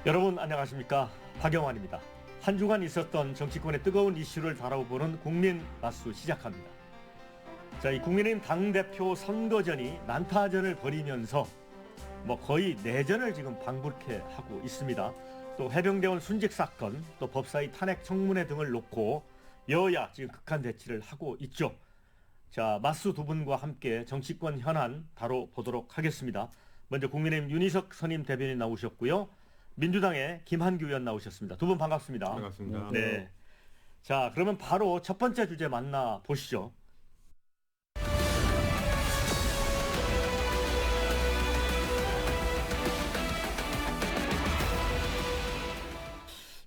여러분 안녕하십니까? 박영환입니다. 한 주간 있었던 정치권의 뜨거운 이슈를 다뤄보는 국민 맞수 시작합니다. 자, 이 국민의힘 당대표 선거전이 난타전을 벌이면서 거의 내전을 지금 방불케 하고 있습니다. 또 해병대원 순직 사건, 또 법사위 탄핵 청문회 등을 놓고 여야 지금 극한 대치를 하고 있죠. 자, 맞수 두 분과 함께 정치권 현안 다뤄보도록 하겠습니다. 먼저 국민의힘 윤희석 선임 대변인 나오셨고요. 민주당의 김한규 의원 나오셨습니다. 두 분 반갑습니다. 반갑습니다. 네. 자, 그러면 바로 첫 번째 주제 만나 보시죠.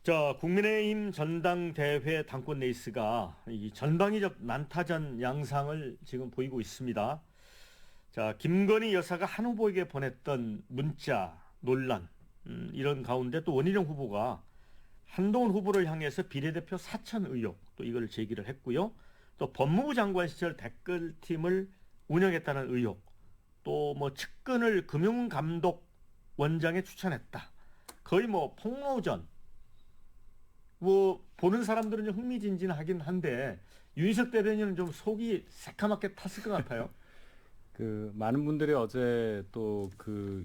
자, 국민의힘 전당대회 당권 레이스가 이 전방위적 난타전 양상을 지금 보이고 있습니다. 자, 김건희 여사가 한 후보에게 보냈던 문자 논란, 이런 가운데 또 원희룡 후보가 한동훈 후보를 향해서 비례대표 사천 의혹, 또 이걸 제기를 했고요. 또 법무부 장관 시절 댓글팀을 운영했다는 의혹, 또 측근을 금융감독원장에 추천했다. 거의 폭로전. 보는 사람들은 좀 흥미진진하긴 한데 윤희석 대변인은 좀 속이 새카맣게 탔을 것 같아요. 많은 분들이 어제 또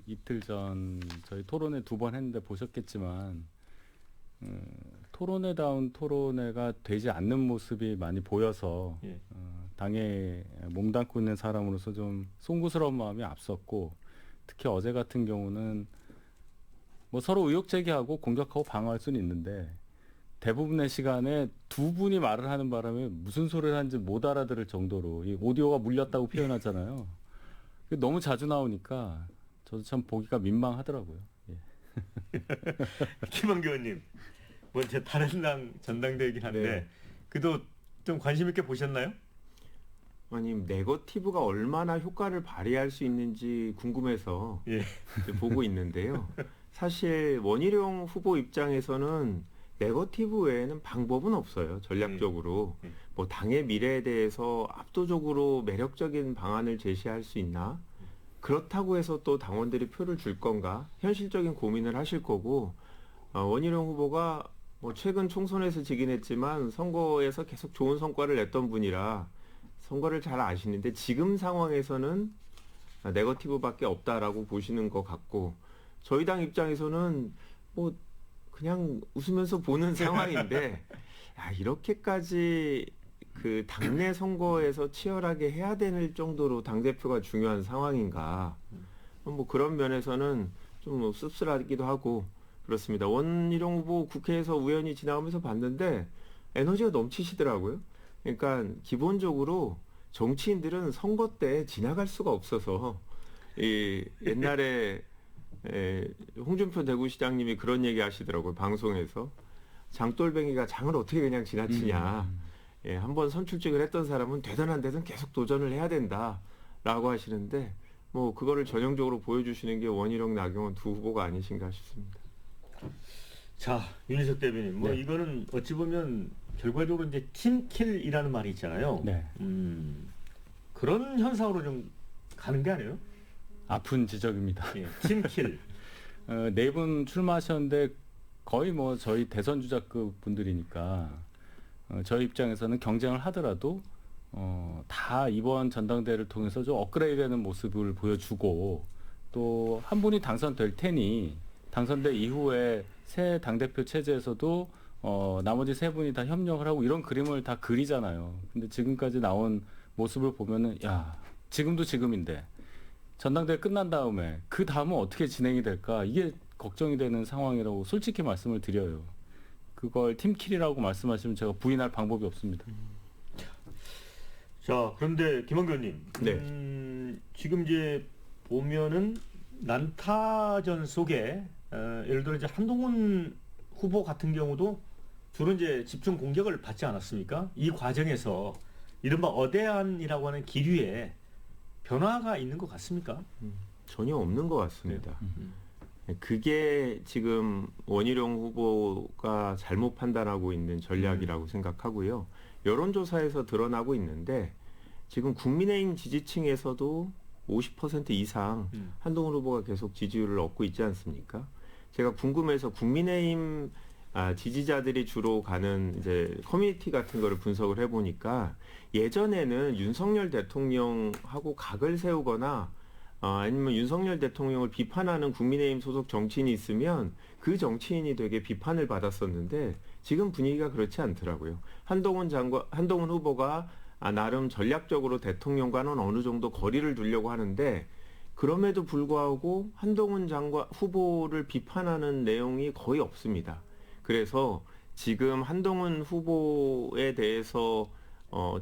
이틀 전 저희 토론회 두 번 했는데 보셨겠지만, 토론회다운 토론회가 되지 않는 모습이 많이 보여서, 예. 당에 몸담고 있는 사람으로서 좀 송구스러운 마음이 앞섰고, 특히 어제 같은 경우는 서로 의혹 제기하고 공격하고 방어할 수는 있는데, 대부분의 시간에 두 분이 말을 하는 바람에 무슨 소리를 하는지 못 알아들을 정도로 이 오디오가 물렸다고 표현하잖아요. 너무 자주 나오니까 저도 참 보기가 민망하더라고요. 예. 김한규 의원님, 제 다른 당 전당대회이긴 한데 네. 그래도 좀 관심 있게 보셨나요? 아니, 네거티브가 얼마나 효과를 발휘할 수 있는지 궁금해서 예. 보고 있는데요. 사실 원희룡 후보 입장에서는 네거티브 외에는 방법은 없어요. 전략적으로. 당의 미래에 대해서 압도적으로 매력적인 방안을 제시할 수 있나? 그렇다고 해서 또 당원들이 표를 줄 건가? 현실적인 고민을 하실 거고, 원희룡 후보가 최근 총선에서 지긴 했지만 선거에서 계속 좋은 성과를 냈던 분이라 선거를 잘 아시는데 지금 상황에서는 네거티브밖에 없다라고 보시는 것 같고, 저희 당 입장에서는 그냥 웃으면서 보는 상황인데, 이렇게까지 당내 선거에서 치열하게 해야 되는 정도로 당대표가 중요한 상황인가. 그런 면에서는 좀 씁쓸하기도 하고, 그렇습니다. 원희룡 후보 국회에서 우연히 지나가면서 봤는데, 에너지가 넘치시더라고요. 그러니까, 기본적으로 정치인들은 선거 때 지나갈 수가 없어서, 옛날에 홍준표 대구시장님이 그런 얘기 하시더라고요. 방송에서. 장돌뱅이가 장을 어떻게 그냥 지나치냐. 한번 선출직을 했던 사람은 되든 안 되든 계속 도전을 해야 된다라고 하시는데, 그거를 전형적으로 보여주시는 게 원희룡, 나경원 두 후보가 아니신가 싶습니다. 자, 윤희석 대변인, 네. 이거는 어찌 보면 결과적으로 이제 팀킬이라는 말이 있잖아요. 네. 그런 현상으로 좀 가는 게 아니에요? 아픈 지적입니다. 예, 팀킬. 네 분 출마하셨는데 거의 저희 대선 주자급 분들이니까, 저희 입장에서는 경쟁을 하더라도 다 이번 전당대회를 통해서 좀 업그레이드되는 모습을 보여주고, 또 한 분이 당선될 테니 당선된 이후에 새 당대표 체제에서도 나머지 세 분이 다 협력을 하고 이런 그림을 다 그리잖아요. 근데 지금까지 나온 모습을 보면은, 지금도 지금인데 전당대회 끝난 다음에 그 다음은 어떻게 진행이 될까, 이게 걱정이 되는 상황이라고 솔직히 말씀을 드려요. 그걸 팀킬이라고 말씀하시면 제가 부인할 방법이 없습니다. 자, 그런데 김한규 의원님, 네. 지금 이제 보면은 난타전 속에 예를 들어 이제 한동훈 후보 같은 경우도 주로 이제 집중 공격을 받지 않았습니까? 이 과정에서 이른바 어대안이라고 하는 기류에 변화가 있는 것 같습니까? 전혀 없는 것 같습니다. 그게 지금 원희룡 후보가 잘못 판단하고 있는 전략이라고 생각하고요. 여론조사에서 드러나고 있는데, 지금 국민의힘 지지층에서도 50% 이상 한동훈 후보가 계속 지지율을 얻고 있지 않습니까? 제가 궁금해서 국민의힘 지지자들이 주로 가는 이제 커뮤니티 같은 거를 분석을 해보니까 예전에는 윤석열 대통령하고 각을 세우거나 아니면 윤석열 대통령을 비판하는 국민의힘 소속 정치인이 있으면 그 정치인이 되게 비판을 받았었는데 지금 분위기가 그렇지 않더라고요. 한동훈 후보가 나름 전략적으로 대통령과는 어느 정도 거리를 두려고 하는데 그럼에도 불구하고 한동훈 후보를 비판하는 내용이 거의 없습니다. 그래서 지금 한동훈 후보에 대해서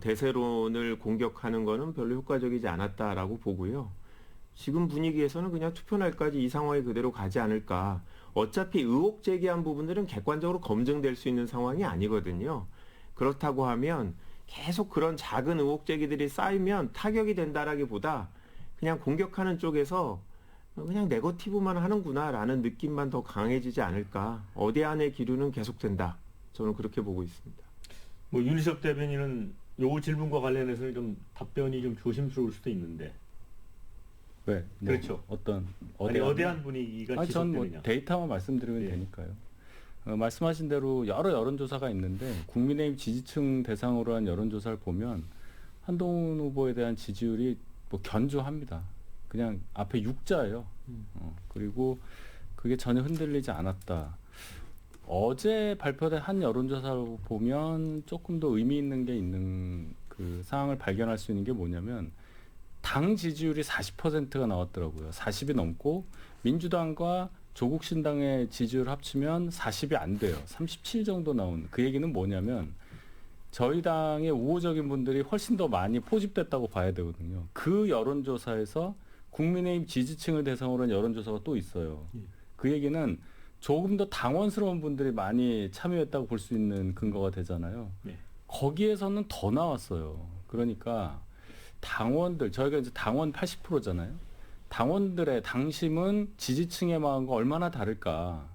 대세론을 공격하는 거는 별로 효과적이지 않았다라고 보고요. 지금 분위기에서는 그냥 투표 날까지 이 상황이 그대로 가지 않을까. 어차피 의혹 제기한 부분들은 객관적으로 검증될 수 있는 상황이 아니거든요. 그렇다고 하면 계속 그런 작은 의혹 제기들이 쌓이면 타격이 된다라기보다 그냥 공격하는 쪽에서 그냥 네거티브만 하는구나라는 느낌만 더 강해지지 않을까. 어디안의 기류는 계속된다. 저는 그렇게 보고 있습니다. 뭐 윤희석 대변인은 요 질문과 관련해서 좀 답변이 좀 조심스러울 수도 있는데. 왜? 뭐 그렇죠. 어디 어대한 분위기가 전 뭐 지속되느냐. 데이터만 말씀드리면 예. 되니까요. 말씀하신 대로 여러 여론조사가 있는데 국민의힘 지지층 대상으로 한 여론조사를 보면 한동훈 후보에 대한 지지율이 뭐 견조합니다. 그냥 앞에 6자예요. 그리고 그게 전혀 흔들리지 않았다. 어제 발표된 한 여론조사를 보면 조금 더 의미 있는 게 있는 그 상황을 발견할 수 있는 게 뭐냐면 당 지지율이 40%가 나왔더라고요. 40이 넘고 민주당과 조국신당의 지지율 합치면 40이 안 돼요. 37 정도 나온. 그 얘기는 뭐냐면 저희 당의 우호적인 분들이 훨씬 더 많이 포집됐다고 봐야 되거든요. 그 여론조사에서 국민의힘 지지층을 대상으로 한 여론조사가 또 있어요. 그 얘기는 조금 더 당원스러운 분들이 많이 참여했다고 볼 수 있는 근거가 되잖아요. 네. 거기에서는 더 나왔어요. 그러니까 당원들, 저희가 이제 당원 80%잖아요. 당원들의 당심은 지지층의 마음과 얼마나 다를까.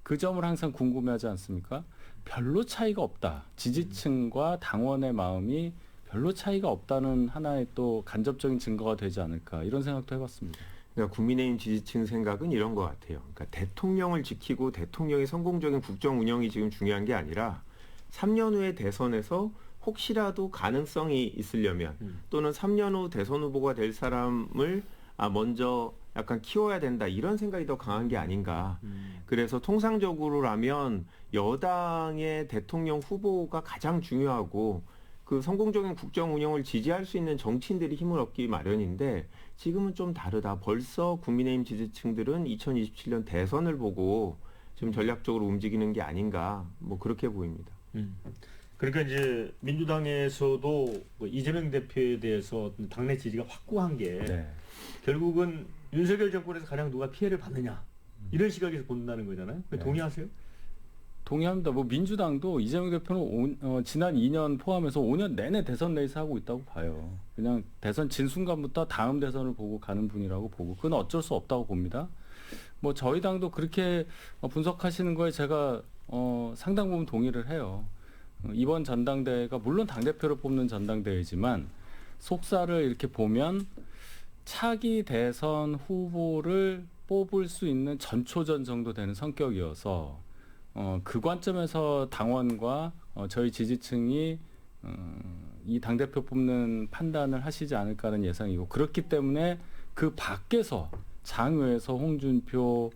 그 점을 항상 궁금해하지 않습니까? 별로 차이가 없다. 지지층과 당원의 마음이 별로 차이가 없다는 하나의 또 간접적인 증거가 되지 않을까. 이런 생각도 해봤습니다. 그러니까 국민의힘 지지층 생각은 이런 것 같아요. 그러니까 대통령을 지키고 대통령의 성공적인 국정 운영이 지금 중요한 게 아니라 3년 후의 대선에서 혹시라도 가능성이 있으려면 또는 3년 후 대선 후보가 될 사람을 먼저 약간 키워야 된다 이런 생각이 더 강한 게 아닌가. 그래서 통상적으로라면 여당의 대통령 후보가 가장 중요하고 그 성공적인 국정 운영을 지지할 수 있는 정치인들이 힘을 얻기 마련인데 지금은 좀 다르다. 벌써 국민의힘 지지층들은 2027년 대선을 보고 지금 전략적으로 움직이는 게 아닌가. 뭐 그렇게 보입니다. 그러니까 이제 민주당에서도 뭐 이재명 대표에 대해서 당내 지지가 확고한 게 네. 결국은 윤석열 정권에서 가장 누가 피해를 받느냐 이런 시각에서 본다는 거잖아요. 네. 동의하세요? 동의합니다. 뭐 민주당도 이재명 대표는 지난 2년 포함해서 5년 내내 대선 레이스 하고 있다고 봐요. 그냥 대선 진 순간부터 다음 대선을 보고 가는 분이라고 보고 그건 어쩔 수 없다고 봅니다. 뭐 저희 당도 그렇게 분석하시는 거에 제가 상당 부분 동의를 해요. 이번 전당대회가 물론 당대표를 뽑는 전당대회지만 속사를 이렇게 보면 차기 대선 후보를 뽑을 수 있는 전초전 정도 되는 성격이어서 그 관점에서 당원과 저희 지지층이 이 당대표 뽑는 판단을 하시지 않을까라는 예상이고 그렇기 때문에 그 밖에서 장외에서 홍준표,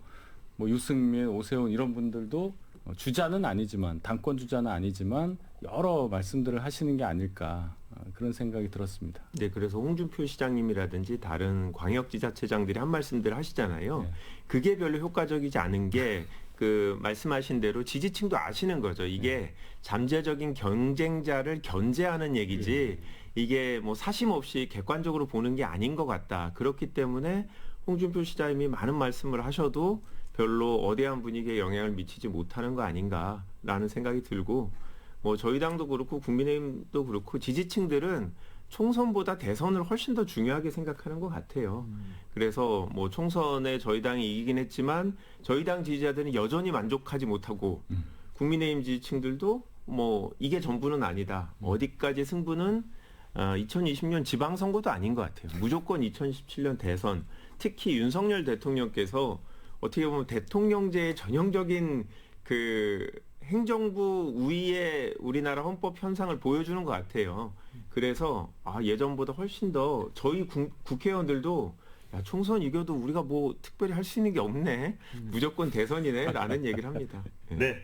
뭐 유승민, 오세훈 이런 분들도 주자는 아니지만 당권 주자는 아니지만 여러 말씀들을 하시는 게 아닐까 그런 생각이 들었습니다. 네, 그래서 홍준표 시장님이라든지 다른 광역지자체장들이 한 말씀들 하시잖아요. 네. 그게 별로 효과적이지 않은 게 그 말씀하신 대로 지지층도 아시는 거죠. 이게 잠재적인 경쟁자를 견제하는 얘기지 이게 뭐 사심 없이 객관적으로 보는 게 아닌 것 같다. 그렇기 때문에 홍준표 시장님이 많은 말씀을 하셔도 별로 어대한 분위기에 영향을 미치지 못하는 거 아닌가라는 생각이 들고 뭐 저희 당도 그렇고 국민의힘도 그렇고 지지층들은 총선보다 대선을 훨씬 더 중요하게 생각하는 것 같아요. 그래서 뭐 총선에 저희 당이 이기긴 했지만 저희 당 지지자들은 여전히 만족하지 못하고 국민의힘 지지층들도 뭐 이게 전부는 아니다. 어디까지 승부는 2020년 지방선거도 아닌 것 같아요. 무조건 2017년 대선 특히 윤석열 대통령께서 어떻게 보면 대통령제의 전형적인 그 행정부 우위의 우리나라 헌법 현상을 보여주는 것 같아요. 그래서 예전보다 훨씬 더 저희 국회의원들도 야, 총선 이겨도 우리가 뭐 특별히 할 수 있는 게 없네. 무조건 대선이네라는 얘기를 합니다. 네.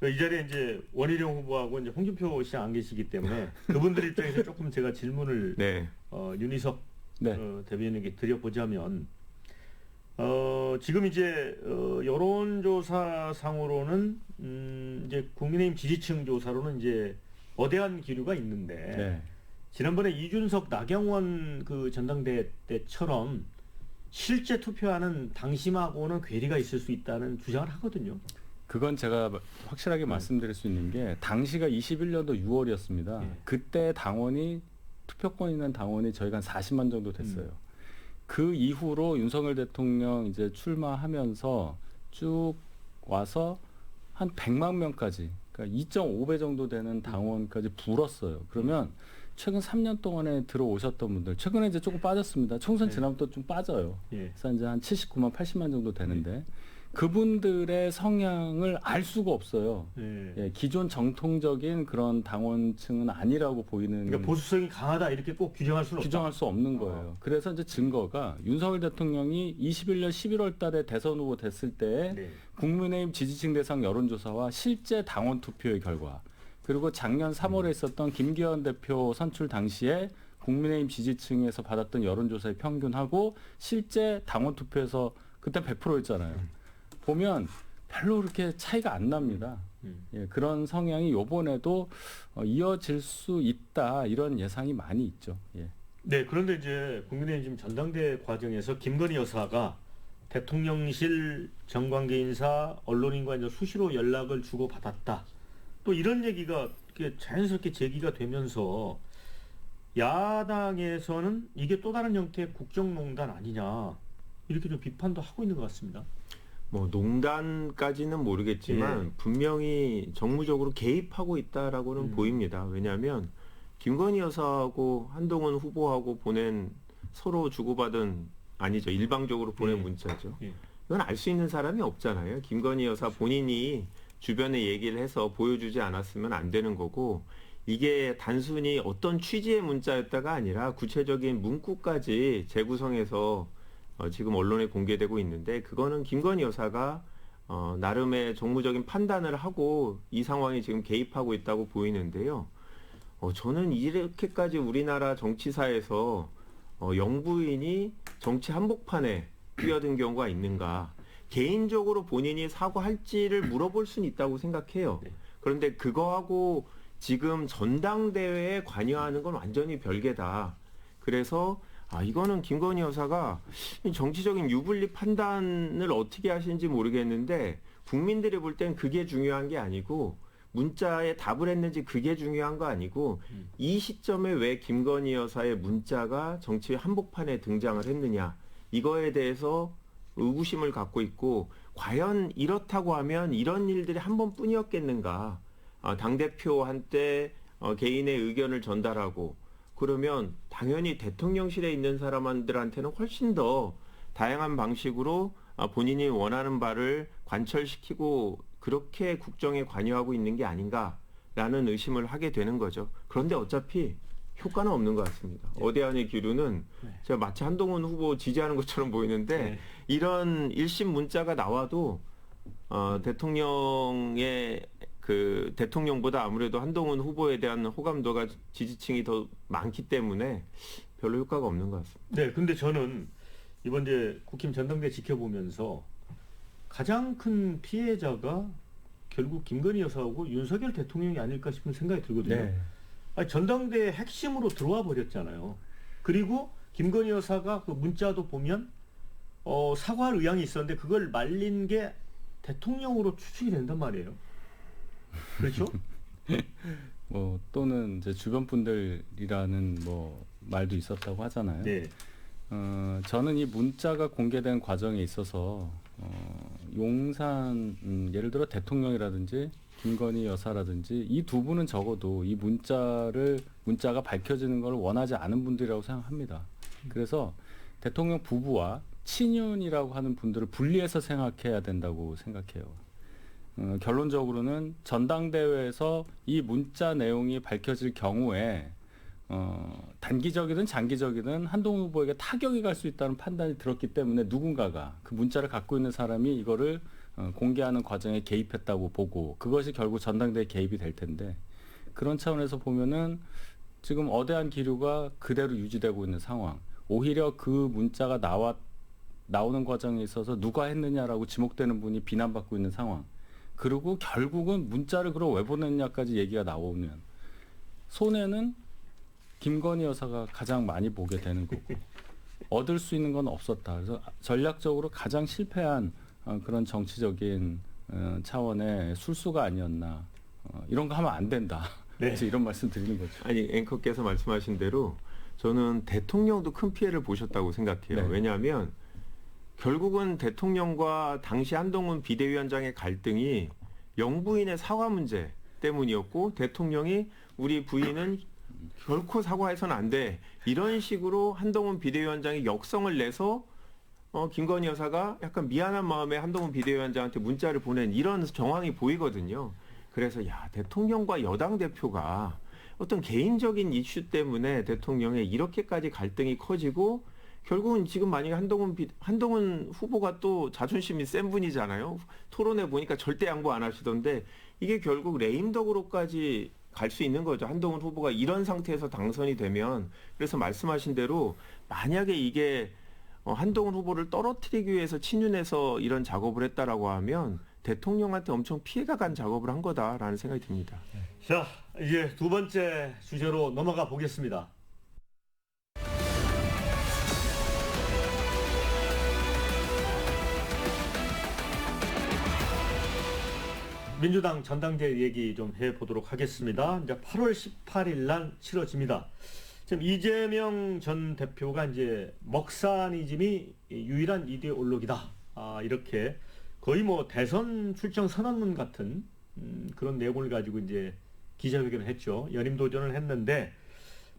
이 자리에 이제 원희룡 후보하고 이제 홍준표 씨가 안 계시기 때문에 그분들 입장에서 조금 제가 질문을 네. 윤희석 네. 대변인에게 드려보자면 지금 이제 여론조사상으로는 이제 국민의힘 지지층 조사로는 이제 거대한 기류가 있는데 네. 지난번에 이준석 나경원 그 전당대회 때처럼 실제 투표하는 당심하고는 괴리가 있을 수 있다는 주장을 하거든요. 그건 제가 확실하게 말씀드릴 수 있는 게 당시가 21년도 6월이었습니다. 네. 그때 당원이 투표권 있는 당원이 저희가 한 40만 정도 됐어요. 그 이후로 윤석열 대통령 이제 출마하면서 쭉 와서 한 100만 명까지, 그러니까 2.5배 정도 되는 당원까지 불었어요. 그러면 최근 3년 동안에 들어오셨던 분들, 최근에 이제 조금 빠졌습니다. 총선 네. 지나부터 좀 빠져요. 예. 그래서 이제 한 79만, 80만 정도 되는데 그분들의 성향을 알 수가 없어요. 예. 예, 기존 정통적인 그런 당원층은 아니라고 보이는, 그러니까 보수성이 강하다 이렇게 꼭 규정할 수는 없다. 규정할 수 없는 거예요. 그래서 이제 증거가 윤석열 대통령이 21년 11월 달에 대선 후보 됐을 때 네. 국민의힘 지지층 대상 여론조사와 실제 당원 투표의 결과, 그리고 작년 3월에 있었던 김기현 대표 선출 당시에 국민의힘 지지층에서 받았던 여론조사의 평균하고 실제 당원 투표에서 그때 100%였잖아요. 보면 별로 그렇게 차이가 안 납니다. 예, 그런 성향이 이번에도 이어질 수 있다, 이런 예상이 많이 있죠. 예. 네, 그런데 이제 국민의힘 지금 전당대 과정에서 김건희 여사가 대통령실 정관계 인사, 언론인과 이제 수시로 연락을 주고 받았다. 또 이런 얘기가 이렇게 자연스럽게 제기가 되면서 야당에서는 이게 또 다른 형태의 국정농단 아니냐 이렇게 좀 비판도 하고 있는 것 같습니다. 뭐 농단까지는 모르겠지만 예. 분명히 정무적으로 개입하고 있다라고는 보입니다. 왜냐하면 김건희 여사하고 한동훈 후보하고 보낸 서로 주고받은 아니죠. 일방적으로 보낸 예. 문자죠. 예. 이건 알 수 있는 사람이 없잖아요. 김건희 여사 본인이 주변에 얘기를 해서 보여주지 않았으면 안 되는 거고, 이게 단순히 어떤 취지의 문자였다가 아니라 구체적인 문구까지 재구성해서 지금 언론에 공개되고 있는데, 그거는 김건희 여사가 나름의 정무적인 판단을 하고 이 상황에 지금 개입하고 있다고 보이는데요. 저는 이렇게까지 우리나라 정치사에서 영부인이 정치 한복판에 뛰어든 경우가 있는가. 개인적으로 본인이 사과할지를 물어볼 수는 있다고 생각해요. 네. 그런데 그거하고 지금 전당대회에 관여하는 건 완전히 별개다. 그래서 이거는 김건희 여사가 정치적인 유불리 판단을 어떻게 하시는지 모르겠는데, 국민들이 볼 땐 그게 중요한 게 아니고, 문자에 답을 했는지 그게 중요한 거 아니고, 이 시점에 왜 김건희 여사의 문자가 정치 한복판에 등장을 했느냐, 이거에 대해서 의구심을 갖고 있고, 과연 이렇다고 하면 이런 일들이 한 번뿐이었겠는가. 당대표한테 개인의 의견을 전달하고, 그러면 당연히 대통령실에 있는 사람들한테는 훨씬 더 다양한 방식으로 본인이 원하는 바를 관철시키고 그렇게 국정에 관여하고 있는 게 아닌가라는 의심을 하게 되는 거죠. 그런데 어차피 효과는 없는 것 같습니다. 네. 어대안의 기류는 제가 마치 한동훈 후보 지지하는 것처럼 보이는데, 네. 이런 일심 문자가 나와도 대통령의 대통령보다 아무래도 한동훈 후보에 대한 호감도가 지지층이 더 많기 때문에 별로 효과가 없는 것 같습니다. 네, 근데 저는 이번 이제 국힘 전당대 지켜보면서 가장 큰 피해자가 결국 김건희 여사하고 윤석열 대통령이 아닐까 싶은 생각이 들거든요. 네. 아니, 전당대의 핵심으로 들어와 버렸잖아요. 그리고 김건희 여사가 그 문자도 보면 사과할 의향이 있었는데 그걸 말린 게 대통령으로 추측이 된단 말이에요. 그렇죠? 뭐 또는 이제 주변 분들이라는 뭐 말도 있었다고 하잖아요. 네. 저는 이 문자가 공개된 과정에 있어서 용산 예를 들어 대통령이라든지 김건희 여사라든지 이 두 분은 적어도 이 문자가 밝혀지는 걸 원하지 않은 분들이라고 생각합니다. 그래서 대통령 부부와 친윤이라고 하는 분들을 분리해서 생각해야 된다고 생각해요. 결론적으로는 전당대회에서 이 문자 내용이 밝혀질 경우에 단기적이든 장기적이든 한동훈 후보에게 타격이 갈 수 있다는 판단이 들었기 때문에 누군가가 그 문자를 갖고 있는 사람이 이거를 공개하는 과정에 개입했다고 보고 그것이 결국 전당대회 개입이 될 텐데 그런 차원에서 보면은 지금 어대한 기류가 그대로 유지되고 있는 상황. 오히려 그 문자가 나오는 과정에 있어서 누가 했느냐라고 지목되는 분이 비난받고 있는 상황. 그리고 결국은 문자를 그럼 왜 보냈냐까지 얘기가 나오면 손해는 김건희 여사가 가장 많이 보게 되는 거고 얻을 수 있는 건 없었다. 그래서 전략적으로 가장 실패한 그런 정치적인 차원의 술수가 아니었나. 이런 거 하면 안 된다. 네. 그래서 이런 말씀 드리는 거죠. 아니 앵커께서 말씀하신 대로 저는 대통령도 큰 피해를 보셨다고 생각해요. 네. 왜냐하면 결국은 대통령과 당시 한동훈 비대위원장의 갈등이 영부인의 사과 문제 때문이었고 대통령이 우리 부인은 결코 사과해서는 안 돼. 이런 식으로 한동훈 비대위원장이 역성을 내서 김건희 여사가 약간 미안한 마음에 한동훈 비대위원장한테 문자를 보낸 이런 정황이 보이거든요. 그래서 대통령과 여당 대표가 어떤 개인적인 이슈 때문에 대통령의 이렇게까지 갈등이 커지고 결국은 지금 만약에 한동훈 후보가 또 자존심이 센 분이잖아요. 토론회 보니까 절대 양보 안 하시던데 이게 결국 레임덕으로까지 갈 수 있는 거죠. 한동훈 후보가 이런 상태에서 당선이 되면. 그래서 말씀하신 대로 만약에 이게 한동훈 후보를 떨어뜨리기 위해서 친윤해서 이런 작업을 했다라고 하면 대통령한테 엄청 피해가 간 작업을 한 거다라는 생각이 듭니다. 자, 이제 두 번째 주제로 넘어가 보겠습니다. 민주당 전당대회 얘기 좀 해보도록 하겠습니다. 이제 8월 18일 날 치러집니다. 지금 이재명 전 대표가 이제 먹사니즘이 유일한 이데올로기다. 이렇게 거의 뭐 대선 출정 선언문 같은 그런 내용을 가지고 이제 기자회견을 했죠. 연임 도전을 했는데,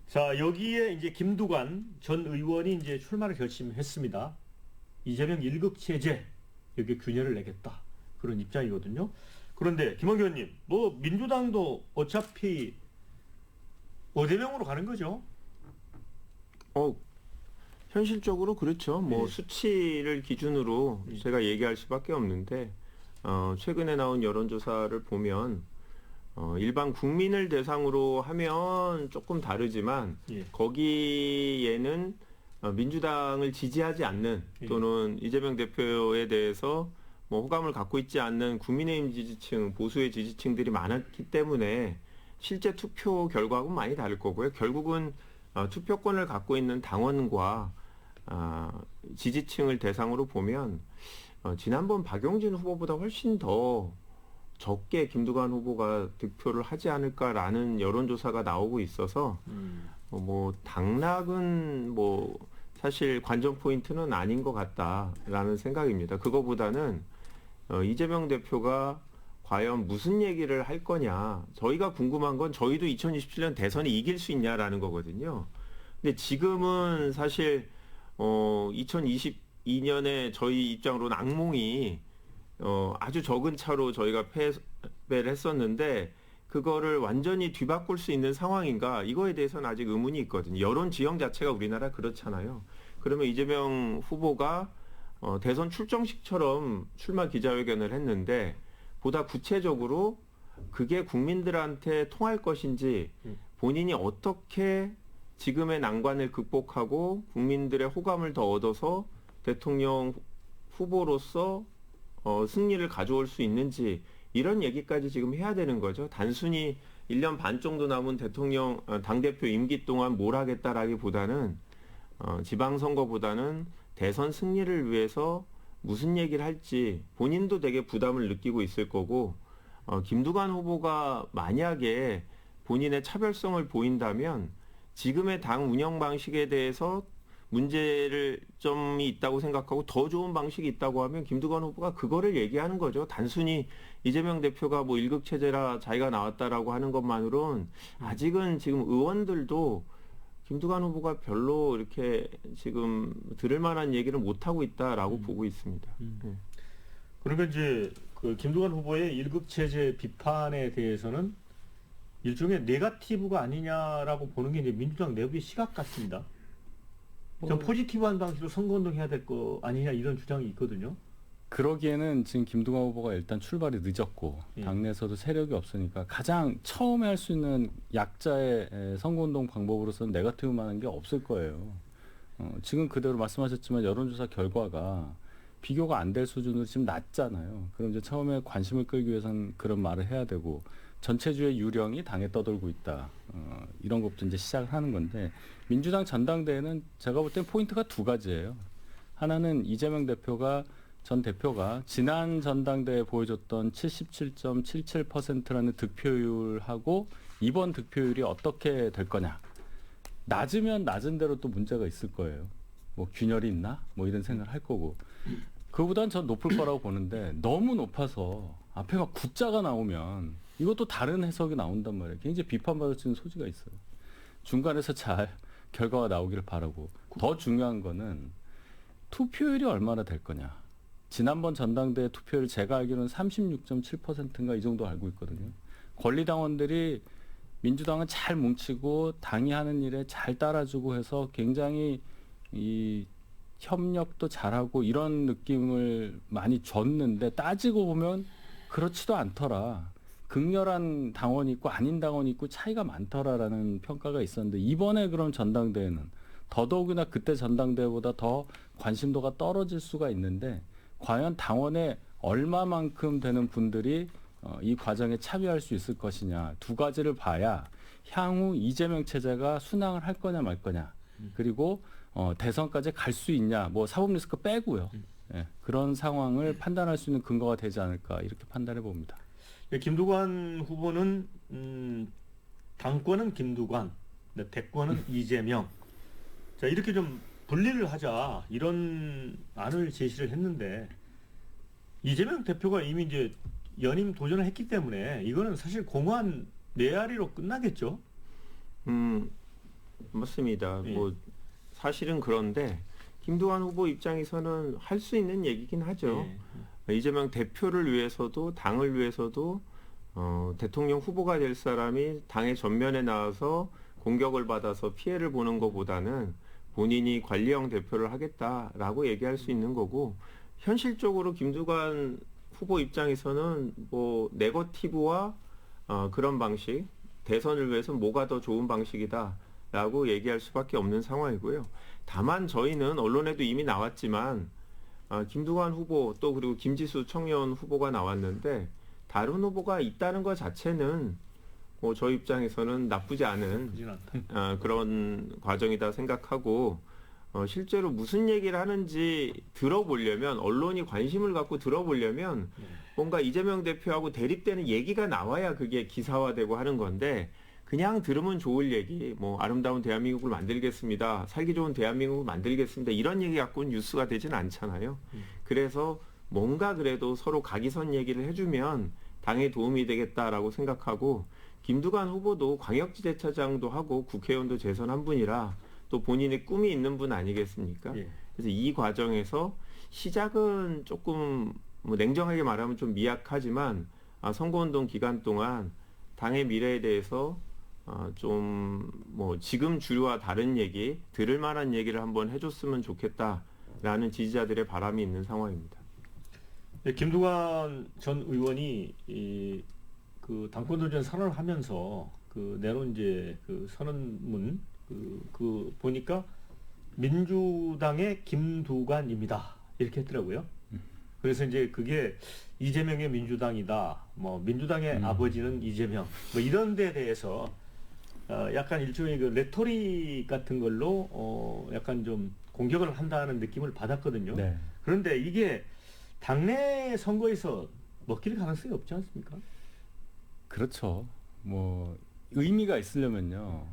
자 여기에 이제 김두관 전 의원이 이제 출마를 결심했습니다. 이재명 1급 체제 여기 균열을 내겠다 그런 입장이거든요. 그런데 김원규 의원님, 뭐 민주당도 어차피 어대명으로 가는 거죠? 현실적으로 그렇죠. 뭐 네. 수치를 기준으로 제가 얘기할 수밖에 없는데 최근에 나온 여론조사를 보면 일반 국민을 대상으로 하면 조금 다르지만 예. 거기에는 민주당을 지지하지 않는 또는 이재명 대표에 대해서 뭐 호감을 갖고 있지 않는 국민의힘 지지층, 보수의 지지층들이 많았기 때문에 실제 투표 결과하고는 많이 다를 거고요. 결국은 투표권을 갖고 있는 당원과 지지층을 대상으로 보면 지난번 박용진 후보보다 훨씬 더 적게 김두관 후보가 득표를 하지 않을까라는 여론조사가 나오고 있어서 뭐 당락은 뭐 사실 관전 포인트는 아닌 것 같다라는 생각입니다. 그거보다는 이재명 대표가 과연 무슨 얘기를 할 거냐. 저희가 궁금한 건 저희도 2027년 대선에 이길 수 있냐라는 거거든요. 근데 지금은 사실 2022년에 저희 입장으로는 악몽이 아주 적은 차로 저희가 패배를 했었는데 그거를 완전히 뒤바꿀 수 있는 상황인가 이거에 대해서는 아직 의문이 있거든요. 여론 지형 자체가 우리나라 그렇잖아요. 그러면 이재명 후보가 대선 출정식처럼 출마 기자회견을 했는데 보다 구체적으로 그게 국민들한테 통할 것인지 본인이 어떻게 지금의 난관을 극복하고 국민들의 호감을 더 얻어서 대통령 후보로서 승리를 가져올 수 있는지 이런 얘기까지 지금 해야 되는 거죠. 단순히 1년 반 정도 남은 대통령 당대표 임기 동안 뭘 하겠다라기보다는 지방선거보다는 대선 승리를 위해서 무슨 얘기를 할지 본인도 되게 부담을 느끼고 있을 거고 김두관 후보가 만약에 본인의 차별성을 보인다면 지금의 당 운영 방식에 대해서 문제를 점이 있다고 생각하고 더 좋은 방식이 있다고 하면 김두관 후보가 그거를 얘기하는 거죠. 단순히 이재명 대표가 뭐 1급 체제라 자기가 나왔다라고 하는 것만으로는 아직은 지금 의원들도 김두관 후보가 별로 이렇게 지금 들을 만한 얘기를 못 하고 있다라고 보고 있습니다. 그러니까 이제 그 김두관 후보의 일급 체제 비판에 대해서는 일종의 네거티브가 아니냐라고 보는 게 이제 민주당 내부의 시각 같습니다. 좀 포지티브한 방식으로 선거운동 해야 될 거 아니냐 이런 주장이 있거든요. 그러기에는 지금 김두관 후보가 일단 출발이 늦었고 예. 당내에서도 세력이 없으니까 가장 처음에 할 수 있는 약자의 선거운동 방법으로서는 네거티브만 한 게 없을 거예요. 지금 그대로 말씀하셨지만 여론조사 결과가 비교가 안 될 수준으로 지금 낮잖아요. 그럼 이제 처음에 관심을 끌기 위해서는 그런 말을 해야 되고 전체주의 유령이 당에 떠돌고 있다. 이런 것부터 이제 시작을 하는 건데 민주당 전당대회는 제가 볼 땐 포인트가 두 가지예요. 하나는 이재명 전 대표가 지난 전당대회에 보여줬던 77.77%라는 득표율하고 이번 득표율이 어떻게 될 거냐. 낮으면 낮은 대로 또 문제가 있을 거예요. 뭐 균열이 있나? 뭐 이런 생각을 할 거고. 그보단 전 높을 거라고 보는데 너무 높아서 앞에 막 구자가 나오면 이것도 다른 해석이 나온단 말이에요. 굉장히 비판받을 수 있는 소지가 있어요. 중간에서 잘 결과가 나오기를 바라고. 더 중요한 거는 투표율이 얼마나 될 거냐. 지난번 전당대회 투표율 제가 알기로는 36.7%인가 이 정도 알고 있거든요. 권리당원들이 민주당은 잘 뭉치고 당이 하는 일에 잘 따라주고 해서 굉장히 이 협력도 잘하고 이런 느낌을 많이 줬는데 따지고 보면 그렇지도 않더라. 극렬한 당원이 있고 아닌 당원이 있고 차이가 많더라라는 평가가 있었는데 이번에 그런 전당대회는 더더욱이나 그때 전당대회보다 더 관심도가 떨어질 수가 있는데 과연 당원에 얼마만큼 되는 분들이 이 과정에 참여할 수 있을 것이냐. 두 가지를 봐야 향후 이재명 체제가 순항을 할 거냐 말 거냐. 그리고 대선까지 갈 수 있냐. 뭐 사법 리스크 빼고요. 예, 그런 상황을 판단할 수 있는 근거가 되지 않을까 이렇게 판단해 봅니다. 예, 김두관 후보는 당권은 김두관, 대권은 이재명. 자, 이렇게 좀 분리를 하자 이런 안을 제시를 했는데 이재명 대표가 이미 이제 연임 도전을 했기 때문에 이거는 사실 공허한 메아리로 끝나겠죠. 맞습니다. 예. 뭐 사실은 그런데 김두관 후보 입장에서는 할 수 있는 얘기긴 하죠. 이재명 대표를 위해서도 당을 위해서도 대통령 후보가 될 사람이 당의 전면에 나와서 공격을 받아서 피해를 보는 것보다는 본인이 관리형 대표를 하겠다라고 얘기할 수 있는 거고 현실적으로 김두관 후보 입장에서는 뭐 네거티브와 그런 방식 대선을 위해서 뭐가 더 좋은 방식이다라고 얘기할 수밖에 없는 상황이고요. 다만 저희는 언론에도 이미 나왔지만 김두관 후보 또 그리고 김지수 청년 후보가 나왔는데 다른 후보가 있다는 것 자체는 뭐 저희 입장에서는 나쁘지 않은 그런 과정이다 생각하고 실제로 무슨 얘기를 하는지 들어보려면 언론이 관심을 갖고 들어보려면 뭔가 이재명 대표하고 대립되는 얘기가 나와야 그게 기사화되고 하는 건데 그냥 들으면 좋을 얘기 뭐 아름다운 대한민국을 만들겠습니다. 살기 좋은 대한민국을 만들겠습니다. 이런 얘기 갖고는 뉴스가 되진 않잖아요. 그래서 뭔가 그래도 서로 각이선 얘기를 해주면 당에 도움이 되겠다라고 생각하고 김두관 후보도 광역지대차장도 하고 국회의원도 재선한 분이라 또 본인의 꿈이 있는 분 아니겠습니까? 예. 그래서 이 과정에서 시작은 조금 뭐 냉정하게 말하면 좀 미약하지만 선거운동 기간 동안 당의 미래에 대해서 좀 뭐 지금 주류와 다른 얘기 들을 만한 얘기를 한번 해줬으면 좋겠다라는 지지자들의 바람이 있는 상황입니다. 네, 김두관 전 의원이 그 당권 도전 선언을 하면서 그 내놓은 이제 그 선언문 그 보니까 민주당의 김두관입니다 이렇게 했더라고요. 그래서 이제 그게 이재명의 민주당이다. 뭐 민주당의 아버지는 이재명. 뭐 이런 데 대해서 약간 일종의 그 레토릭 같은 걸로 약간 좀 공격을 한다는 느낌을 받았거든요. 네. 그런데 이게 당내 선거에서 먹힐 가능성이 없지 않습니까? 그렇죠. 뭐 의미가 있으려면요.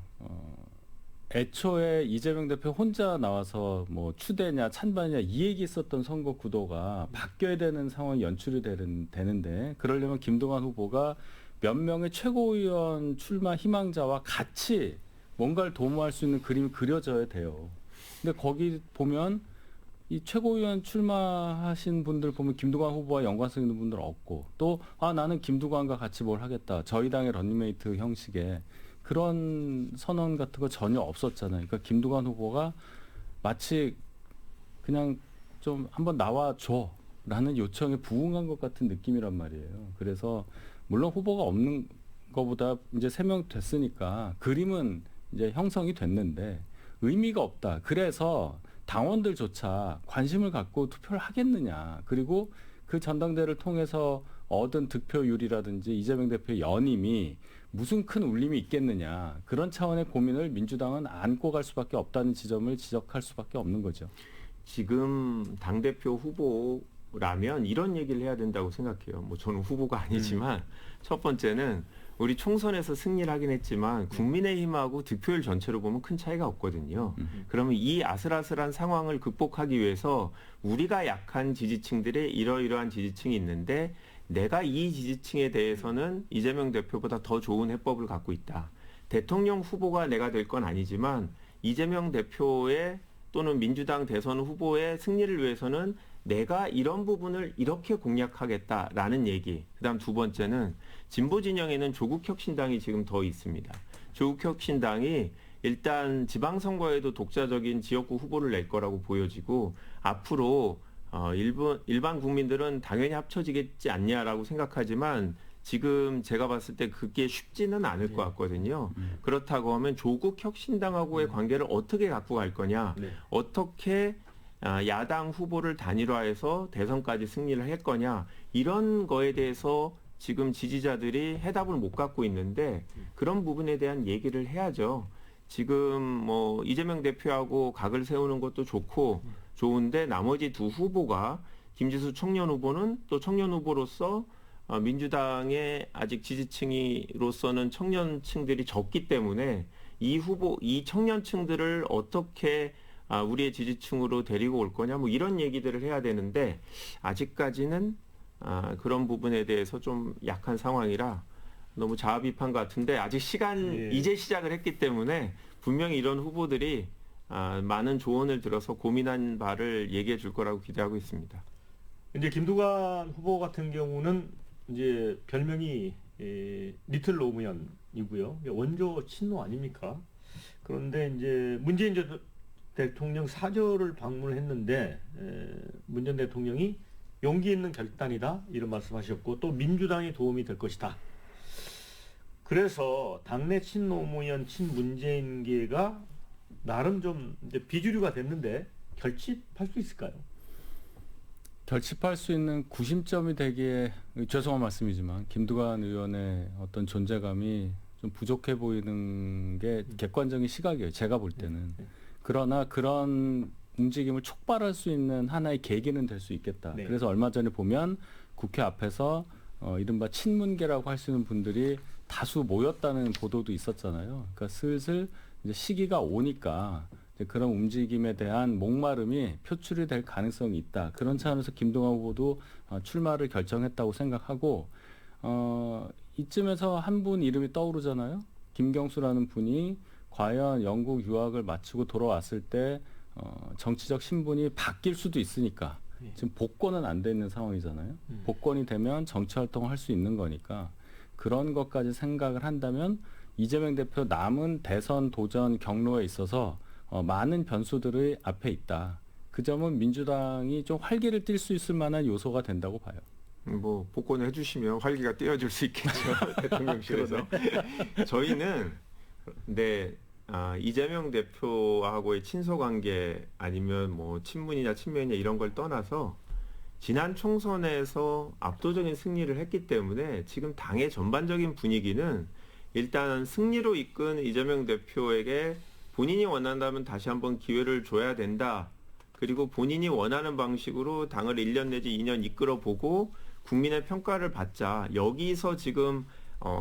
애초에 이재명 대표 혼자 나와서 뭐 추대냐 찬반이냐 이 얘기 있었던 선거 구도가 바뀌어야 되는 상황이 연출이 되는데 그러려면 김두관 후보가 몇 명의 최고위원 출마 희망자와 같이 뭔가를 도모할 수 있는 그림이 그려져야 돼요. 근데 거기 보면 이 최고위원 출마하신 분들 보면 김두관 후보와 연관성 있는 분들 없고 또 나는 김두관과 같이 뭘 하겠다. 저희 당의 런닝메이트 형식의 그런 선언 같은 거 전혀 없었잖아요. 그러니까 김두관 후보가 마치 그냥 좀 한번 나와줘 라는 요청에 부응한 것 같은 느낌이란 말이에요. 그래서 물론 후보가 없는 거보다 이제 3명 됐으니까 그림은 이제 형성이 됐는데 의미가 없다. 그래서 당원들조차 관심을 갖고 투표를 하겠느냐. 그리고 그 전당대회를 통해서 얻은 득표율이라든지 이재명 대표의 연임이 무슨 큰 울림이 있겠느냐. 그런 차원의 고민을 민주당은 안고 갈 수밖에 없다는 지점을 지적할 수밖에 없는 거죠. 지금 당대표 후보라면 이런 얘기를 해야 된다고 생각해요. 뭐 저는 후보가 아니지만 첫 번째는 우리 총선에서 승리를 하긴 했지만 국민의힘하고 득표율 전체로 보면 큰 차이가 없거든요. 그러면 이 아슬아슬한 상황을 극복하기 위해서 우리가 약한 지지층들의 이러이러한 지지층이 있는데 내가 이 지지층에 대해서는 이재명 대표보다 더 좋은 해법을 갖고 있다. 대통령 후보가 내가 될 건 아니지만 이재명 대표의 또는 민주당 대선 후보의 승리를 위해서는 내가 이런 부분을 이렇게 공략하겠다라는 얘기. 그다음 두 번째는 진보 진영에는 조국혁신당이 지금 더 있습니다. 조국혁신당이 일단 지방선거에도 독자적인 지역구 후보를 낼 거라고 보여지고 앞으로 일반 국민들은 당연히 합쳐지겠지 않냐라고 생각하지만 지금 제가 봤을 때 그게 쉽지는 않을 것 같거든요. 그렇다고 하면 조국혁신당하고의 관계를 어떻게 갖고 갈 거냐, 어떻게 야당 후보를 단일화해서 대선까지 승리를 할 거냐, 이런 거에 대해서 지금 지지자들이 해답을 못 갖고 있는데 그런 부분에 대한 얘기를 해야죠. 지금 뭐 이재명 대표하고 각을 세우는 것도 좋고 좋은데 나머지 두 후보가 김지수 청년 후보는 또 청년 후보로서 민주당의 아직 지지층이로서는 청년층들이 적기 때문에 이 청년층들을 어떻게 우리의 지지층으로 데리고 올 거냐 뭐 이런 얘기들을 해야 되는데 아직까지는 그런 부분에 대해서 좀 약한 상황이라 너무 자아비판 같은데 아직 이제 시작을 했기 때문에 분명히 이런 후보들이 많은 조언을 들어서 고민한 바를 얘기해 줄 거라고 기대하고 있습니다. 이제 김두관 후보 같은 경우는 이제 별명이 리틀 노무현이고요. 원조 친노 아닙니까? 그런데 이제 문재인 대통령 사저를 방문했는데 문 전 대통령이 용기 있는 결단이다 이런 말씀하셨고 또 민주당이 도움이 될 것이다. 그래서 당내 친노무현 친문재인계가 나름 좀 이제 비주류가 됐는데 결집할 수 있을까요? 결집할 수 있는 구심점이 되기에 죄송한 말씀이지만 김두관 의원의 어떤 존재감이 좀 부족해 보이는 게 객관적인 시각이에요. 제가 볼 때는. 그러나 그런 움직임을 촉발할 수 있는 하나의 계기는 될 수 있겠다. 네. 그래서 얼마 전에 보면 국회 앞에서 이른바 친문계라고 할 수 있는 분들이 다수 모였다는 보도도 있었잖아요. 그러니까 슬슬 이제 시기가 오니까 이제 그런 움직임에 대한 목마름이 표출이 될 가능성이 있다. 그런 차원에서 김동완 후보도 출마를 결정했다고 생각하고 이쯤에서 한 분 이름이 떠오르잖아요. 김경수라는 분이 과연 영국 유학을 마치고 돌아왔을 때 정치적 신분이 바뀔 수도 있으니까 지금 복권은 안 돼 있는 상황이잖아요. 복권이 되면 정치 활동을 할 수 있는 거니까 그런 것까지 생각을 한다면 이재명 대표 남은 대선 도전 경로에 있어서 많은 변수들의 앞에 있다. 그 점은 민주당이 좀 활기를 띨 수 있을 만한 요소가 된다고 봐요. 뭐 복권을 해주시면 활기가 띄어줄 수 있겠죠. 대통령실에서. 저희는 이재명 대표하고의 친소관계 아니면 뭐 친문이냐 친명이냐 이런 걸 떠나서 지난 총선에서 압도적인 승리를 했기 때문에 지금 당의 전반적인 분위기는 일단 승리로 이끈 이재명 대표에게 본인이 원한다면 다시 한번 기회를 줘야 된다. 그리고 본인이 원하는 방식으로 당을 1년 내지 2년 이끌어보고 국민의 평가를 받자. 여기서 지금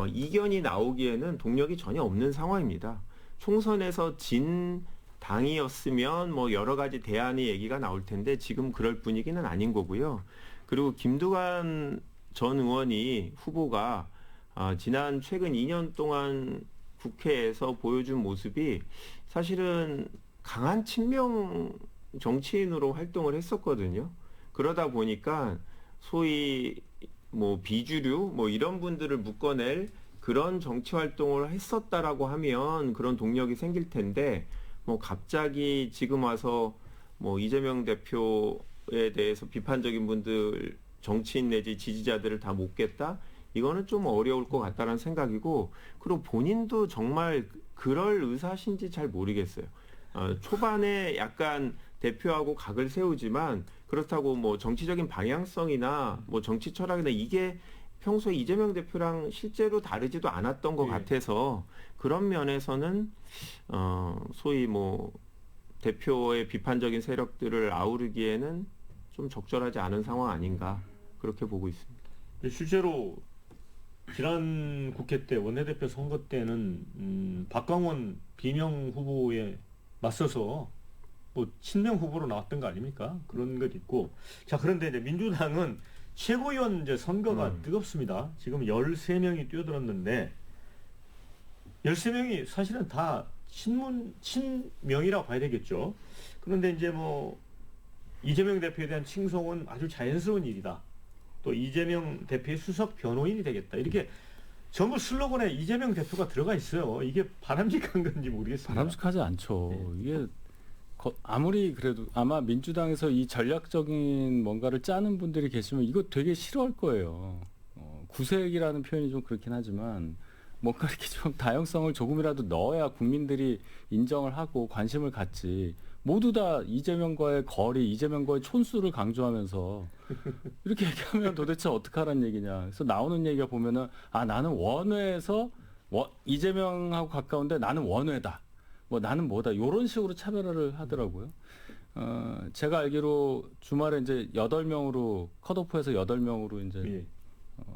이견이 나오기에는 동력이 전혀 없는 상황입니다. 총선에서 진 당이었으면 뭐 여러 가지 대안의 얘기가 나올 텐데 지금 그럴 분위기는 아닌 거고요. 그리고 김두관 전 의원이 후보가 최근 2년 동안 국회에서 보여준 모습이 사실은 강한 친명 정치인으로 활동을 했었거든요. 그러다 보니까 소위 뭐 비주류 뭐 이런 분들을 묶어낼 그런 정치 활동을 했었다라고 하면 그런 동력이 생길 텐데 뭐 갑자기 지금 와서 뭐 이재명 대표에 대해서 비판적인 분들 정치인 내지 지지자들을 다 못겠다? 이거는 좀 어려울 것 같다는 생각이고 그리고 본인도 정말 그럴 의사신지 잘 모르겠어요. 초반에 약간 대표하고 각을 세우지만 그렇다고 뭐 정치적인 방향성이나 뭐 정치 철학이나 이게 평소에 이재명 대표랑 실제로 다르지도 않았던 것 예. 같아서 그런 면에서는 소위 뭐 대표의 비판적인 세력들을 아우르기에는 좀 적절하지 않은 상황 아닌가 그렇게 보고 있습니다. 실제로 지난 국회 때 원내대표 선거 때는 박광원 비명 후보에 맞서서 뭐 친명 후보로 나왔던 거 아닙니까? 그런 것 있고 자 그런데 이제 민주당은 최고위원 이제 선거가 뜨겁습니다. 지금 13명이 뛰어들었는데 13명이 사실은 다 친명이라고 봐야 되겠죠. 그런데 이제 뭐 이재명 대표에 대한 칭송은 아주 자연스러운 일이다. 또 이재명 대표의 수석 변호인이 되겠다. 이렇게 전부 슬로건에 이재명 대표가 들어가 있어요. 이게 바람직한 건지 모르겠습니다. 바람직하지 않죠. 네. 이게 아무리 그래도 아마 민주당에서 이 전략적인 뭔가를 짜는 분들이 계시면 이거 되게 싫어할 거예요. 구색이라는 표현이 좀 그렇긴 하지만 뭔가 이렇게 좀 다양성을 조금이라도 넣어야 국민들이 인정을 하고 관심을 갖지. 모두 다 이재명과의 거리, 이재명과의 촌수를 강조하면서 이렇게 얘기하면 도대체 어떡하라는 얘기냐. 그래서 나오는 얘기가 보면은 나는 원외에서 이재명하고 가까운데 나는 원외다. 뭐 나는 뭐다. 이런 식으로 차별화를 하더라고요. 제가 알기로 주말에 이제 8명으로 컷오프해서 8명으로 이제 예.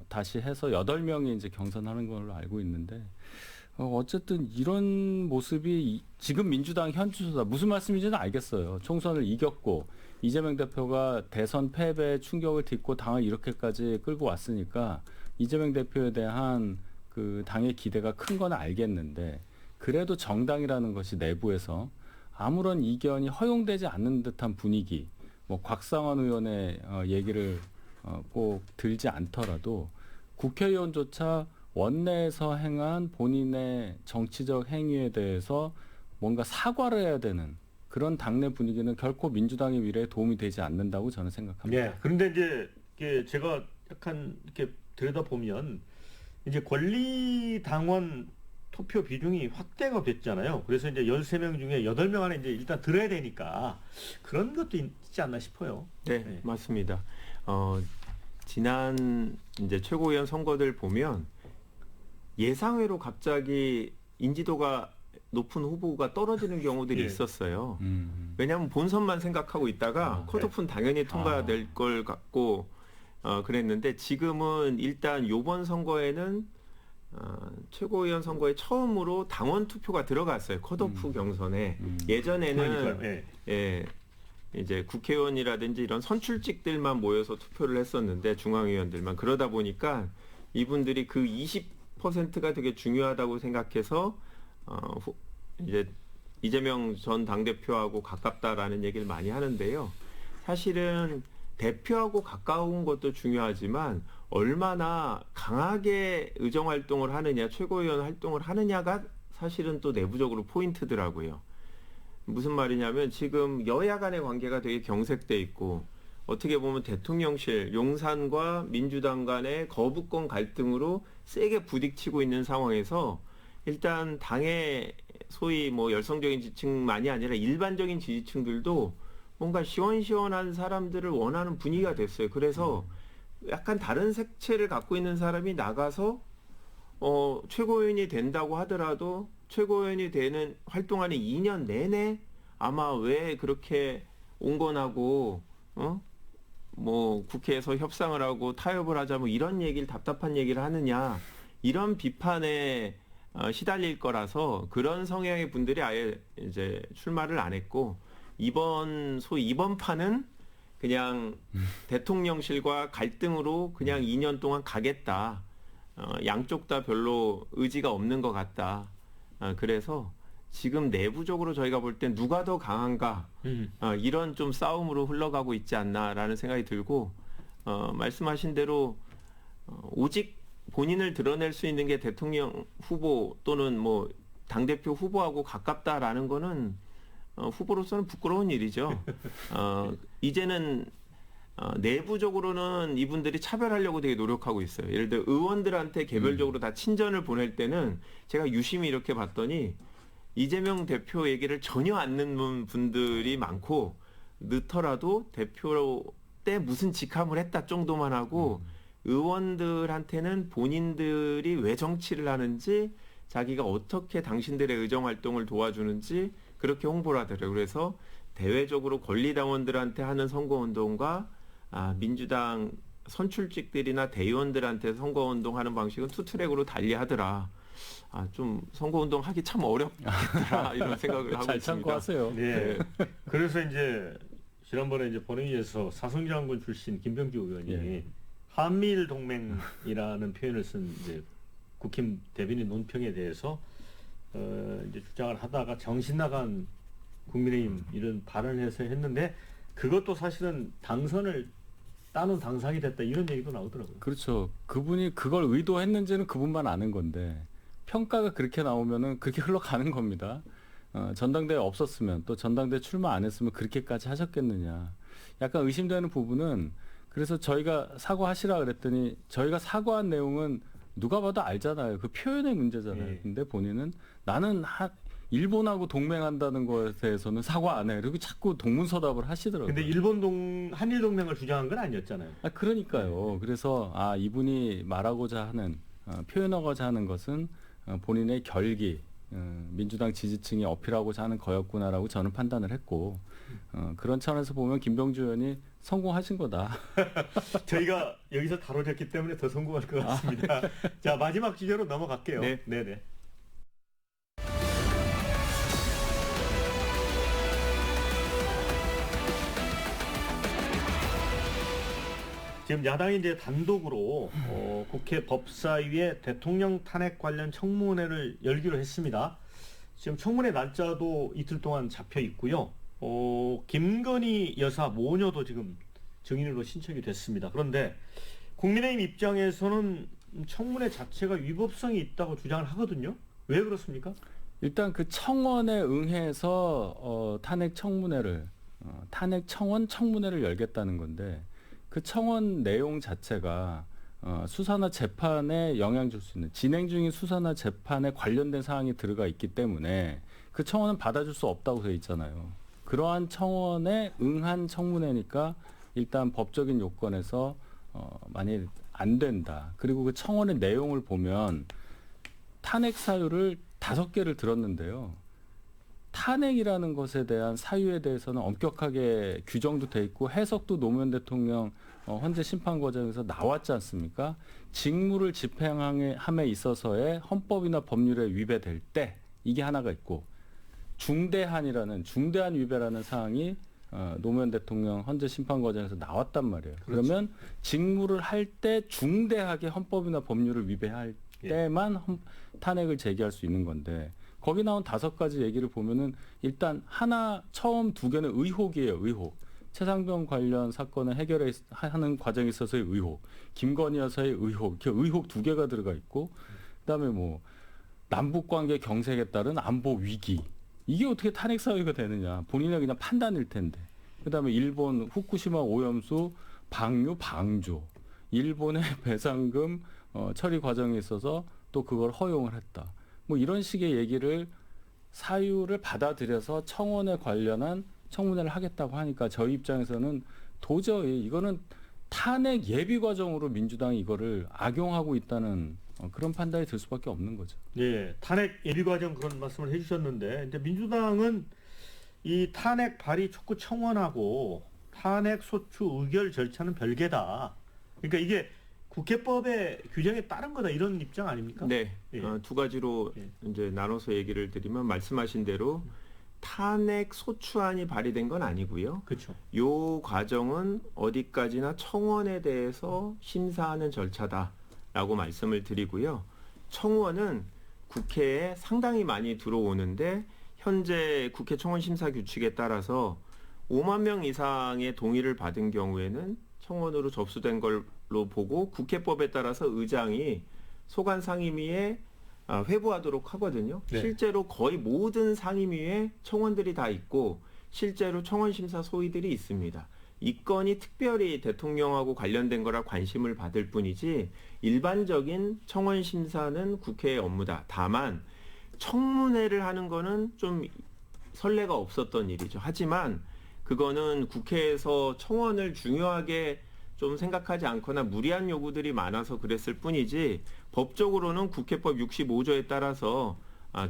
다시 해서 8명이 이제 경선하는 걸로 알고 있는데 어쨌든 이런 모습이 지금 민주당 현주소다. 무슨 말씀인지는 알겠어요. 총선을 이겼고 이재명 대표가 대선 패배에 충격을 딛고 당을 이렇게까지 끌고 왔으니까 이재명 대표에 대한 그 당의 기대가 큰 건 알겠는데 그래도 정당이라는 것이 내부에서 아무런 이견이 허용되지 않는 듯한 분위기, 뭐 곽상원 의원의 얘기를 꼭 들지 않더라도 국회의원조차 원내에서 행한 본인의 정치적 행위에 대해서 뭔가 사과를 해야 되는 그런 당내 분위기는 결코 민주당의 미래에 도움이 되지 않는다고 저는 생각합니다. 네. 그런데 이제 이게 제가 약간 이렇게 들여다보면 이제 권리당원 투표 비중이 확대가 됐잖아요. 그래서 이제 13명 중에 8명 안에 이제 일단 들어야 되니까 그런 것도 있지 않나 싶어요. 네, 네. 맞습니다. 지난 이제 최고위원 선거들 보면 예상외로 갑자기 인지도가 높은 후보가 떨어지는 경우들이 예. 있었어요. 왜냐하면 본선만 생각하고 있다가 컷오프는 당연히 통과될 걸 갖고 그랬는데 지금은 일단 요번 선거에는 최고위원 선거에 처음으로 당원 투표가 들어갔어요. 컷오프 경선에. 예전에는 그러니까요. 예. 예, 이제 국회의원이라든지 이런 선출직들만 모여서 투표를 했었는데 중앙위원들만 그러다 보니까 이분들이 그 20%가 되게 중요하다고 생각해서 이제 이재명 전 당대표하고 가깝다라는 얘기를 많이 하는데요. 사실은 대표하고 가까운 것도 중요하지만 얼마나 강하게 의정 활동을 하느냐, 최고위원 활동을 하느냐가 사실은 또 내부적으로 포인트더라고요. 무슨 말이냐면 지금 여야 간의 관계가 되게 경색돼 있고 어떻게 보면 대통령실, 용산과 민주당 간의 거부권 갈등으로 세게 부딪히고 있는 상황에서 일단 당의 소위 뭐 열성적인 지지층만이 아니라 일반적인 지지층들도 뭔가 시원시원한 사람들을 원하는 분위기가 됐어요. 그래서 약간 다른 색채를 갖고 있는 사람이 나가서 최고위원이 된다고 하더라도 최고위원이 되는 활동하는 2년 내내 아마 왜 그렇게 온건하고 뭐 국회에서 협상을 하고 타협을 하자 뭐 이런 얘기를 답답한 얘기를 하느냐 이런 비판에 시달릴 거라서 그런 성향의 분들이 아예 이제 출마를 안 했고 소위 이번 판은 그냥 대통령실과 갈등으로 그냥 2년 동안 가겠다. 양쪽 다 별로 의지가 없는 것 같다. 그래서 지금 내부적으로 저희가 볼 땐 누가 더 강한가 이런 좀 싸움으로 흘러가고 있지 않나라는 생각이 들고 말씀하신 대로 오직 본인을 드러낼 수 있는 게 대통령 후보 또는 뭐 당대표 후보하고 가깝다라는 거는 후보로서는 부끄러운 일이죠. 이제는 내부적으로는 이분들이 차별하려고 되게 노력하고 있어요. 예를 들어 의원들한테 개별적으로 다 친전을 보낼 때는 제가 유심히 이렇게 봤더니 이재명 대표 얘기를 전혀 안 듣는 분들이 많고 늦더라도 대표 때 무슨 직함을 했다 정도만 하고 의원들한테는 본인들이 왜 정치를 하는지 자기가 어떻게 당신들의 의정활동을 도와주는지 그렇게 홍보를 하더라고요. 그래서 대외적으로 권리당원들한테 하는 선거운동과 민주당 선출직들이나 대의원들한테 선거운동하는 방식은 투트랙으로 달리하더라. 좀 선거운동 하기 참 어렵더라 이런 생각을 하고 잘 있습니다. 참고하세요. 네. 그래서 이제 지난번에 이제 본회의에서 사성장군 출신 김병주 의원이 예. 한미일 동맹이라는 표현을 쓴 이제 국힘 대변인 논평에 대해서 이제 주장을 하다가 정신 나간 국민의힘 이런 발언을 해서 했는데 그것도 사실은 당선을 따놓은 당상이 됐다 이런 얘기도 나오더라고요. 그렇죠. 그분이 그걸 의도했는지는 그분만 아는 건데 평가가 그렇게 나오면은 그렇게 흘러가는 겁니다. 전당대회 없었으면 또 전당대회 출마 안 했으면 그렇게까지 하셨겠느냐. 약간 의심되는 부분은 그래서 저희가 사과하시라 그랬더니 저희가 사과한 내용은 누가 봐도 알잖아요. 그 표현의 문제잖아요. 네. 근데 본인은 나는 일본하고 동맹한다는 것에 대해서는 사과 안 해. 그리고 자꾸 동문서답을 하시더라고요. 근데 한일 동맹을 주장한 건 아니었잖아요. 그러니까요. 그래서 이분이 말하고자 하는 표현하고자 하는 것은 본인의 결기, 민주당 지지층이 어필하고자 하는 거였구나라고 저는 판단을 했고 그런 차원에서 보면 김병주 의원이 성공하신 거다. 저희가 여기서 다뤄졌기 때문에 더 성공할 것 같습니다. 자, 마지막 주제로 넘어갈게요. 네. 네네. 지금 야당이 이제 단독으로 국회 법사위에 대통령 탄핵 관련 청문회를 열기로 했습니다. 지금 청문회 날짜도 이틀 동안 잡혀 있고요. 김건희 여사 모녀도 지금 증인으로 신청이 됐습니다. 그런데 국민의힘 입장에서는 청문회 자체가 위법성이 있다고 주장을 하거든요. 왜 그렇습니까? 일단 그 청원에 응해서 탄핵 청문회를 탄핵 청원 청문회를 열겠다는 건데 그 청원 내용 자체가 수사나 재판에 영향 줄 수 있는 진행 중인 수사나 재판에 관련된 사항이 들어가 있기 때문에 그 청원은 받아줄 수 없다고 되어 있잖아요. 그러한 청원에 응한 청문회니까 일단 법적인 요건에서 만일 안 된다. 그리고 그 청원의 내용을 보면 탄핵 사유를 5개를 들었는데요. 탄핵이라는 것에 대한 사유에 대해서는 엄격하게 규정도 돼 있고 해석도 노무현 대통령 헌재 심판 과정에서 나왔지 않습니까? 직무를 집행함에 있어서의 헌법이나 법률에 위배될 때 이게 하나가 있고 중대한 위배라는 사항이 노무현 대통령 헌재 심판 과정에서 나왔단 말이에요. 그렇죠. 그러면 직무를 할 때 중대하게 헌법이나 법률을 위배할 때만 탄핵을 제기할 수 있는 건데 거기 나온 5가지 얘기를 보면은 일단 처음 2개는 의혹이에요. 의혹. 최상병 관련 사건을 해결하는 과정에 있어서의 의혹. 김건희 여사의 의혹. 이렇게 의혹 2개가 들어가 있고 그다음에 뭐 남북관계 경색에 따른 안보 위기. 이게 어떻게 탄핵 사유가 되느냐. 본인의 그냥 판단일 텐데. 그다음에 일본 후쿠시마 오염수 방류 일본의 배상금 처리 과정에 있어서 또 그걸 허용을 했다. 뭐 이런 식의 얘기를 사유를 받아들여서 청원에 관련한 청문회를 하겠다고 하니까 저희 입장에서는 도저히 이거는 탄핵 예비 과정으로 민주당이 이거를 악용하고 있다는 그런 판단이 들 수밖에 없는 거죠. 예, 탄핵 예비 과정 그런 말씀을 해주셨는데 이제 민주당은 이 탄핵 발의 촉구 청원하고 탄핵 소추 의결 절차는 별개다. 그러니까 이게 국회법의 규정에 따른 거다 이런 입장 아닙니까? 네, 예. 2가지로 이제 나눠서 얘기를 드리면 말씀하신 대로 탄핵 소추안이 발의된 건 아니고요. 그렇죠. 요 과정은 어디까지나 청원에 대해서 심사하는 절차다라고 말씀을 드리고요. 청원은 국회에 상당히 많이 들어오는데 현재 국회 청원 심사 규칙에 따라서 5만 명 이상의 동의를 받은 경우에는 청원으로 접수된 걸로 보고 국회법에 따라서 의장이 소관 상임위에 회부하도록 하거든요. 네. 실제로 거의 모든 상임위에 청원들이 다 있고 실제로 청원 심사 소위들이 있습니다. 이 건이 특별히 대통령하고 관련된 거라 관심을 받을 뿐이지 일반적인 청원 심사는 국회의 업무다. 다만 청문회를 하는 거는 좀 선례가 없었던 일이죠. 하지만 그거는 국회에서 청원을 중요하게 좀 생각하지 않거나 무리한 요구들이 많아서 그랬을 뿐이지 법적으로는 국회법 65조에 따라서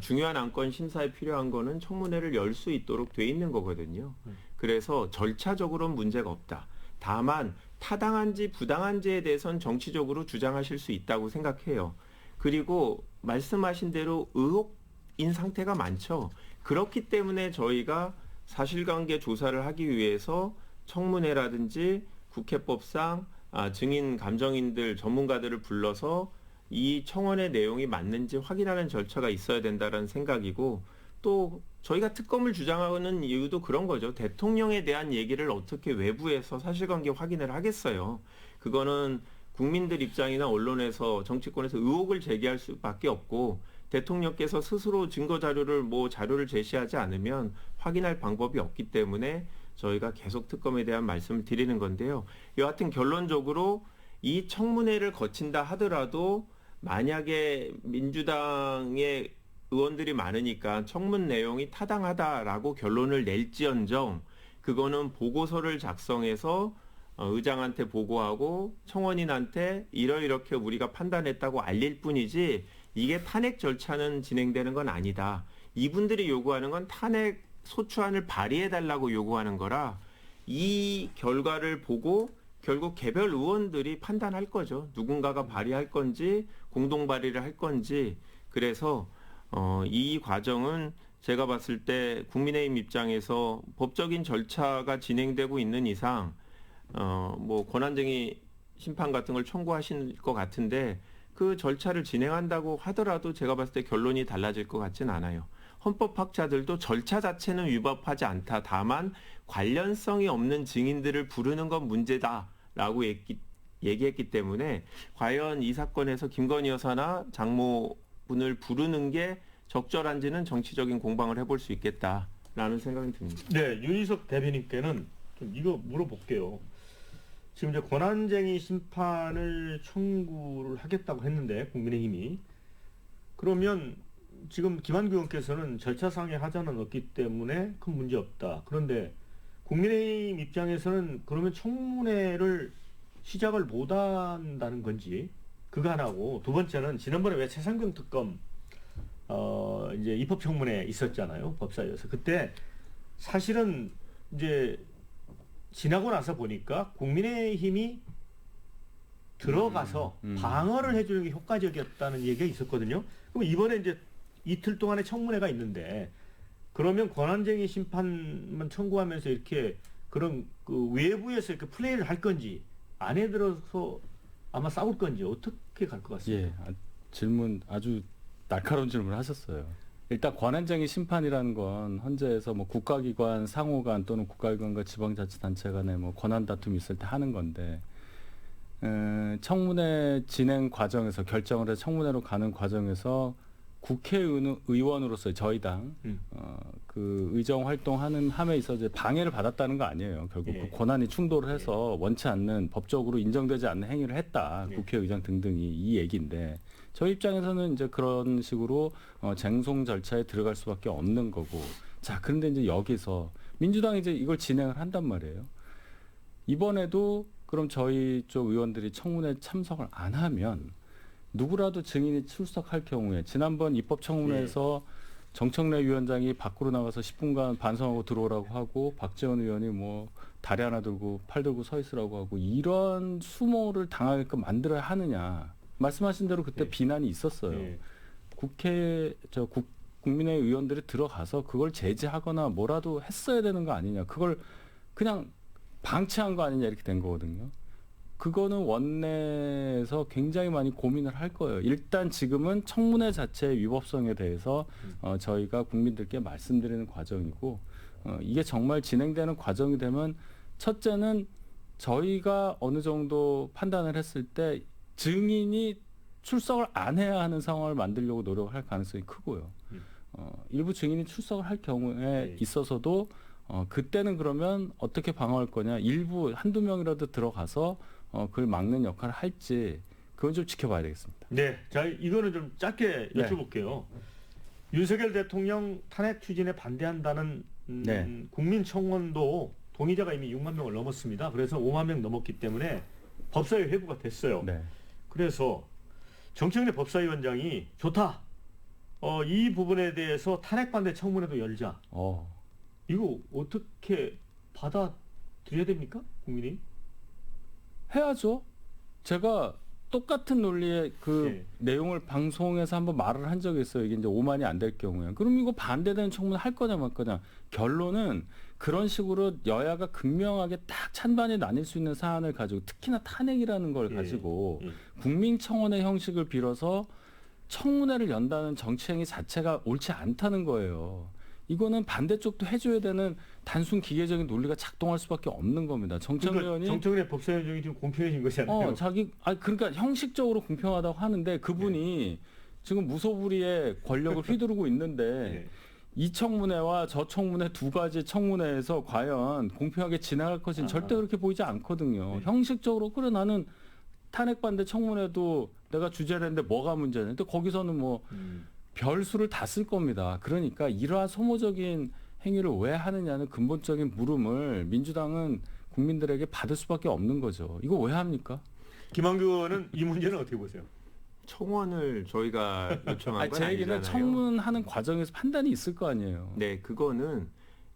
중요한 안건 심사에 필요한 거는 청문회를 열 수 있도록 돼 있는 거거든요. 그래서 절차적으로는 문제가 없다. 다만 타당한지 부당한지에 대해서는 정치적으로 주장하실 수 있다고 생각해요. 그리고 말씀하신 대로 의혹인 상태가 많죠. 그렇기 때문에 저희가 사실관계 조사를 하기 위해서 청문회라든지 국회법상 증인 감정인들 전문가들을 불러서 이 청원의 내용이 맞는지 확인하는 절차가 있어야 된다는 생각이고 또 저희가 특검을 주장하는 이유도 그런 거죠. 대통령에 대한 얘기를 어떻게 외부에서 사실관계 확인을 하겠어요. 그거는 국민들 입장이나 언론에서 정치권에서 의혹을 제기할 수밖에 없고 대통령께서 스스로 증거 자료를 제시하지 않으면 확인할 방법이 없기 때문에 저희가 계속 특검에 대한 말씀을 드리는 건데요. 여하튼 결론적으로 이 청문회를 거친다 하더라도 만약에 민주당의 의원들이 많으니까 청문 내용이 타당하다라고 결론을 낼지언정 그거는 보고서를 작성해서 의장한테 보고하고 청원인한테 이렇게 우리가 판단했다고 알릴 뿐이지 이게 탄핵 절차는 진행되는 건 아니다. 이분들이 요구하는 건 탄핵 소추안을 발의해달라고 요구하는 거라 이 결과를 보고 결국 개별 의원들이 판단할 거죠. 누군가가 발의할 건지 공동 발의를 할 건지. 그래서 이 과정은 제가 봤을 때 국민의힘 입장에서 법적인 절차가 진행되고 있는 이상 뭐 권한쟁의 심판 같은 걸 청구하실 것 같은데 그 절차를 진행한다고 하더라도 제가 봤을 때 결론이 달라질 것 같진 않아요. 헌법학자들도 절차 자체는 위법하지 않다. 다만 관련성이 없는 증인들을 부르는 건 문제다라고 얘기했기 때문에 과연 이 사건에서 김건희 여사나 장모분을 부르는 게 적절한지는 정치적인 공방을 해볼 수 있겠다라는 생각이 듭니다. 네, 윤희석 대변인께는 좀 이거 물어볼게요. 지금 이제 권한쟁의 심판을 청구를 하겠다고 했는데 국민의힘이 그러면 지금 김한규 의원께서는 절차상의 하자는 없기 때문에 큰 문제 없다. 그런데 국민의힘 입장에서는 그러면 청문회를 시작을 못 한다는 건지 그거 하나고 두 번째는 지난번에 왜 최상병 특검 이제 입법청문회 있었잖아요. 법사위에서. 그때 사실은 이제 지나고 나서 보니까 국민의힘이 들어가서 방어를 해주는 게 효과적이었다는 얘기가 있었거든요. 그럼 이번에 이제 이틀 동안의 청문회가 있는데 그러면 권한쟁의 심판만 청구하면서 이렇게 그런 그 외부에서 이렇게 플레이를 할 건지 안에 들어서 아마 싸울 건지 어떻게 갈 것 같습니다. 예, 질문 아주 날카로운 질문을 하셨어요. 일단 권한쟁의 심판이라는 건 헌재에서 뭐 국가기관 상호간 또는 국가기관과 지방자치단체 간에 뭐 권한 다툼이 있을 때 하는 건데 청문회 진행 과정에서 결정을 해서 청문회로 가는 과정에서 국회의원으로서 저희 당 그 의정 활동하는 함에 있어서 방해를 받았다는 거 아니에요. 결국 예. 그 권한이 충돌을 해서 원치 않는 법적으로 인정되지 않는 행위를 했다. 예. 국회의장 등등이 이 얘기인데 저희 입장에서는 이제 그런 식으로 쟁송 절차에 들어갈 수밖에 없는 거고. 자, 그런데 이제 여기서 민주당이 이제 이걸 진행을 한단 말이에요. 이번에도 그럼 저희 쪽 의원들이 청문회 참석을 안 하면 누구라도 증인이 출석할 경우에 지난번 입법청문회에서 정청래 위원장이 밖으로 나가서 10분간 반성하고 들어오라고 하고 박지원 의원이 뭐 다리 하나 들고 팔 들고 서 있으라고 하고 이런 수모를 당하게끔 만들어야 하느냐. 말씀하신 대로 그때 비난이 있었어요. 국민의 의원들이 들어가서 그걸 제지하거나 뭐라도 했어야 되는 거 아니냐. 그걸 그냥 방치한 거 아니냐 이렇게 된 거거든요. 그거는 원내에서 굉장히 많이 고민을 할 거예요. 일단 지금은 청문회 자체의 위법성에 대해서 저희가 국민들께 말씀드리는 과정이고 이게 정말 진행되는 과정이 되면 첫째는 저희가 어느 정도 판단을 했을 때 증인이 출석을 안 해야 하는 상황을 만들려고 노력을 할 가능성이 크고요. 일부 증인이 출석을 할 경우에 있어서도 그때는 그러면 어떻게 방어할 거냐. 일부 한두 명이라도 들어가서 그걸 막는 역할을 할지 그건 좀 지켜봐야 되겠습니다. 네, 자 이거는 좀 짧게 여쭤볼게요. 윤석열 대통령 탄핵 추진에 반대한다는 국민청원도 동의자가 이미 6만 명을 넘었습니다. 그래서 5만 명 넘었기 때문에 법사위 회부가 됐어요. 네. 그래서 정청래 법사위원장이 좋다. 이 부분에 대해서 탄핵 반대 청문회도 열자. 이거 어떻게 받아들여야 됩니까? 국민이? 해야죠. 제가 똑같은 논리의 내용을 방송에서 한번 말을 한 적이 있어요. 이게 이제 5만이 안 될 경우에. 그럼 이거 반대되는 청문회 할 거냐 말 거냐. 결론은 그런 식으로 여야가 극명하게 딱 찬반이 나뉠 수 있는 사안을 가지고 특히나 탄핵이라는 걸 가지고 국민청원의 형식을 빌어서 청문회를 연다는 정치행위 자체가 옳지 않다는 거예요. 이거는 반대쪽도 해줘야 되는 단순 기계적인 논리가 작동할 수밖에 없는 겁니다. 정청래 의원이 정청래 법사위원장이 좀 공평해진 거잖아요. 그러니까 형식적으로 공평하다고 하는데 그분이 지금 무소불위의 권력을 휘두르고 있는데 이 청문회와 저 청문회 두 가지 청문회에서 과연 공평하게 진행할 것은 절대 그렇게 보이지 않거든요. 형식적으로 그래 나는 탄핵 반대 청문회도 내가 주재를 했는데 뭐가 문제냐. 근데 거기서는 뭐 별수를 다 쓸 겁니다. 그러니까 이러한 소모적인 행위를 왜 하느냐는 근본적인 물음을 민주당은 국민들에게 받을 수밖에 없는 거죠. 이거 왜 합니까? 김한규 의원은 이 문제는 어떻게 보세요? 청원을 저희가 요청한 건 제 아니잖아요. 얘기는 청문하는 과정에서 판단이 있을 거 아니에요. 네,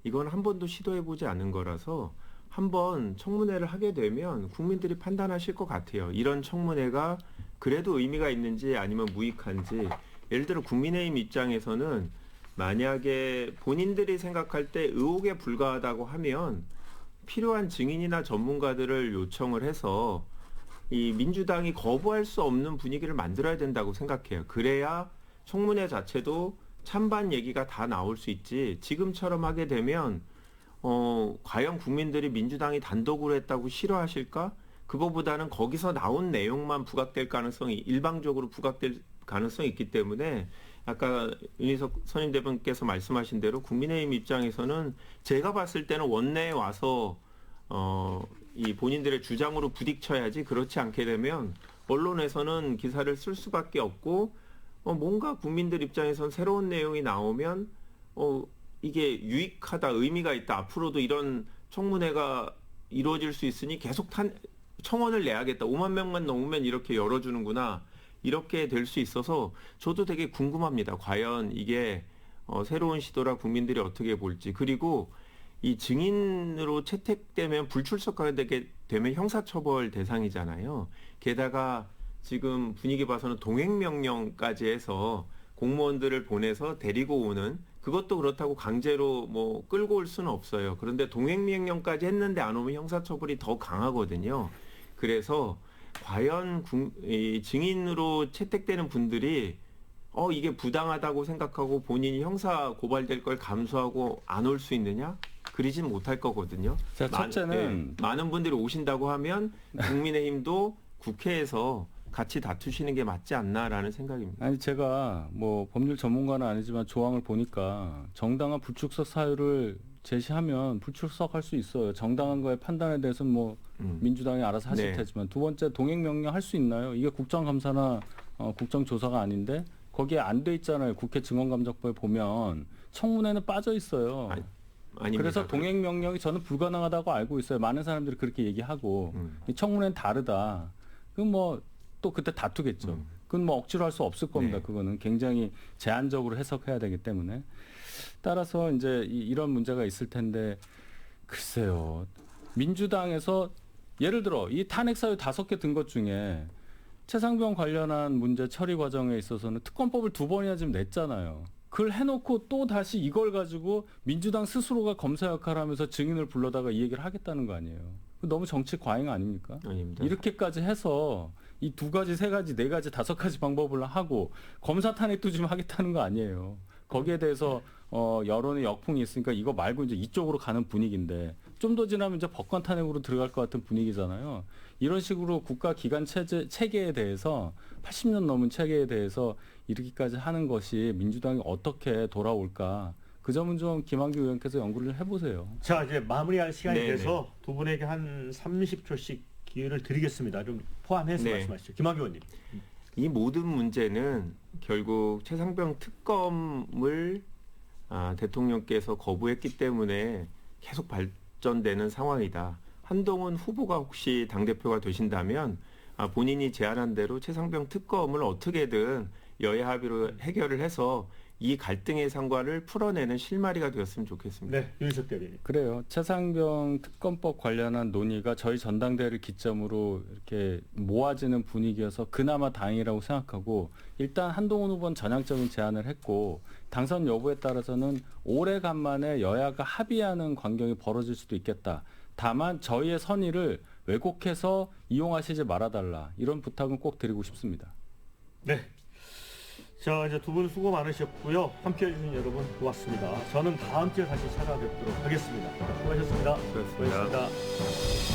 이건 한 번도 시도해보지 않은 거라서 한번 청문회를 하게 되면 국민들이 판단하실 것 같아요. 이런 청문회가 그래도 의미가 있는지 아니면 무익한지. 예를 들어 국민의힘 입장에서는 만약에 본인들이 생각할 때 의혹에 불과하다고 하면 필요한 증인이나 전문가들을 요청을 해서 이 민주당이 거부할 수 없는 분위기를 만들어야 된다고 생각해요. 그래야 청문회 자체도 찬반 얘기가 다 나올 수 있지. 지금처럼 하게 되면 과연 국민들이 민주당이 단독으로 했다고 싫어하실까? 그거보다는 거기서 나온 내용만 부각될 가능성이 일방적으로 부각될 가능성이 있기 때문에 아까 윤희석 선임대변께서 말씀하신 대로 국민의힘 입장에서는 제가 봤을 때는 원내에 와서 이 본인들의 주장으로 부딪혀야지 그렇지 않게 되면 언론에서는 기사를 쓸 수밖에 없고 뭔가 국민들 입장에선 새로운 내용이 나오면 이게 유익하다, 의미가 있다. 앞으로도 이런 청문회가 이루어질 수 있으니 계속 청원을 내야겠다. 5만 명만 넘으면 이렇게 열어주는구나. 이렇게 될 수 있어서 저도 되게 궁금합니다. 과연 이게 새로운 시도라 국민들이 어떻게 볼지. 그리고 이 증인으로 채택되면 불출석하게 되면 형사처벌 대상이잖아요. 게다가 지금 분위기 봐서는 동행명령까지 해서 공무원들을 보내서 데리고 오는 그것도 그렇다고 강제로 뭐 끌고 올 수는 없어요. 그런데 동행명령까지 했는데 안 오면 형사처벌이 더 강하거든요. 그래서 과연 이 증인으로 채택되는 분들이 이게 부당하다고 생각하고 본인이 형사 고발될 걸 감수하고 안 올 수 있느냐? 그러진 못할 거거든요. 자, 첫째는 많은 분들이 오신다고 하면 국민의힘도 국회에서 같이 다투시는 게 맞지 않나라는 생각입니다. 아니 제가 뭐 법률 전문가는 아니지만 조항을 보니까 정당한 불출석 사유를 제시하면 불출석할 수 있어요. 정당한 거의 판단에 대해서는 뭐 민주당이 알아서 하실 테지만 두 번째 동행명령 할 수 있나요? 이게 국정감사나 국정조사가 아닌데 거기에 안 돼 있잖아요. 국회 증언감정법에 보면 청문회는 빠져 있어요. 아닙니다. 그래서 동행명령이 저는 불가능하다고 알고 있어요. 많은 사람들이 그렇게 얘기하고 청문회는 다르다. 그럼 뭐 또 그때 다투겠죠. 그건 뭐 억지로 할 수 없을 겁니다. 그거는 굉장히 제한적으로 해석해야 되기 때문에. 따라서 이제 이런 문제가 있을 텐데 글쎄요. 민주당에서 예를 들어 이 탄핵 사유 5개 든 것 중에 최상병 관련한 문제 처리 과정에 있어서는 특검법을 2번이나 지금 냈잖아요. 그걸 해놓고 또 다시 이걸 가지고 민주당 스스로가 검사 역할을 하면서 증인을 불러다가 이 얘기를 하겠다는 거 아니에요. 너무 정치 과잉 아닙니까? 아닙니다. 이렇게까지 해서 이 두 가지, 세 가지, 네 가지, 다섯 가지 방법을 하고 검사 탄핵도 지금 하겠다는 거 아니에요. 거기에 대해서 여론의 역풍이 있으니까 이거 말고 이제 이쪽으로 가는 분위기인데 좀 더 지나면 이제 법관 탄핵으로 들어갈 것 같은 분위기잖아요. 이런 식으로 국가 기관 체계에 대해서 80년 넘은 체계에 대해서 이렇게까지 하는 것이 민주당이 어떻게 돌아올까? 그 점은 좀 김한규 의원께서 연구를 해보세요. 자, 이제 마무리할 시간이 네네. 돼서 두 분에게 한 30초씩 기회를 드리겠습니다. 좀 포함해서 네. 말씀하시죠. 김학의 의원님. 이 모든 문제는 결국 최상병 특검을 대통령께서 거부했기 때문에 계속 발전되는 상황이다. 한동훈 후보가 혹시 당대표가 되신다면 본인이 제안한 대로 최상병 특검을 어떻게든 여야 합의로 해결을 해서 이 갈등의 상관을 풀어내는 실마리가 되었으면 좋겠습니다. 네, 윤석 대변인. 그래요. 최상병 특검법 관련한 논의가 저희 전당대회를 기점으로 이렇게 모아지는 분위기여서 그나마 다행이라고 생각하고 일단 한동훈 후보는 전향적인 제안을 했고 당선 여부에 따라서는 오래간만에 여야가 합의하는 광경이 벌어질 수도 있겠다. 다만 저희의 선의를 왜곡해서 이용하시지 말아달라. 이런 부탁은 꼭 드리고 싶습니다. 네. 자, 이제 두 분 수고 많으셨고요. 함께해 주신 여러분 고맙습니다. 저는 다음 주에 다시 찾아뵙도록 하겠습니다. 수고하셨습니다. 수고하셨습니다. 수고하셨습니다.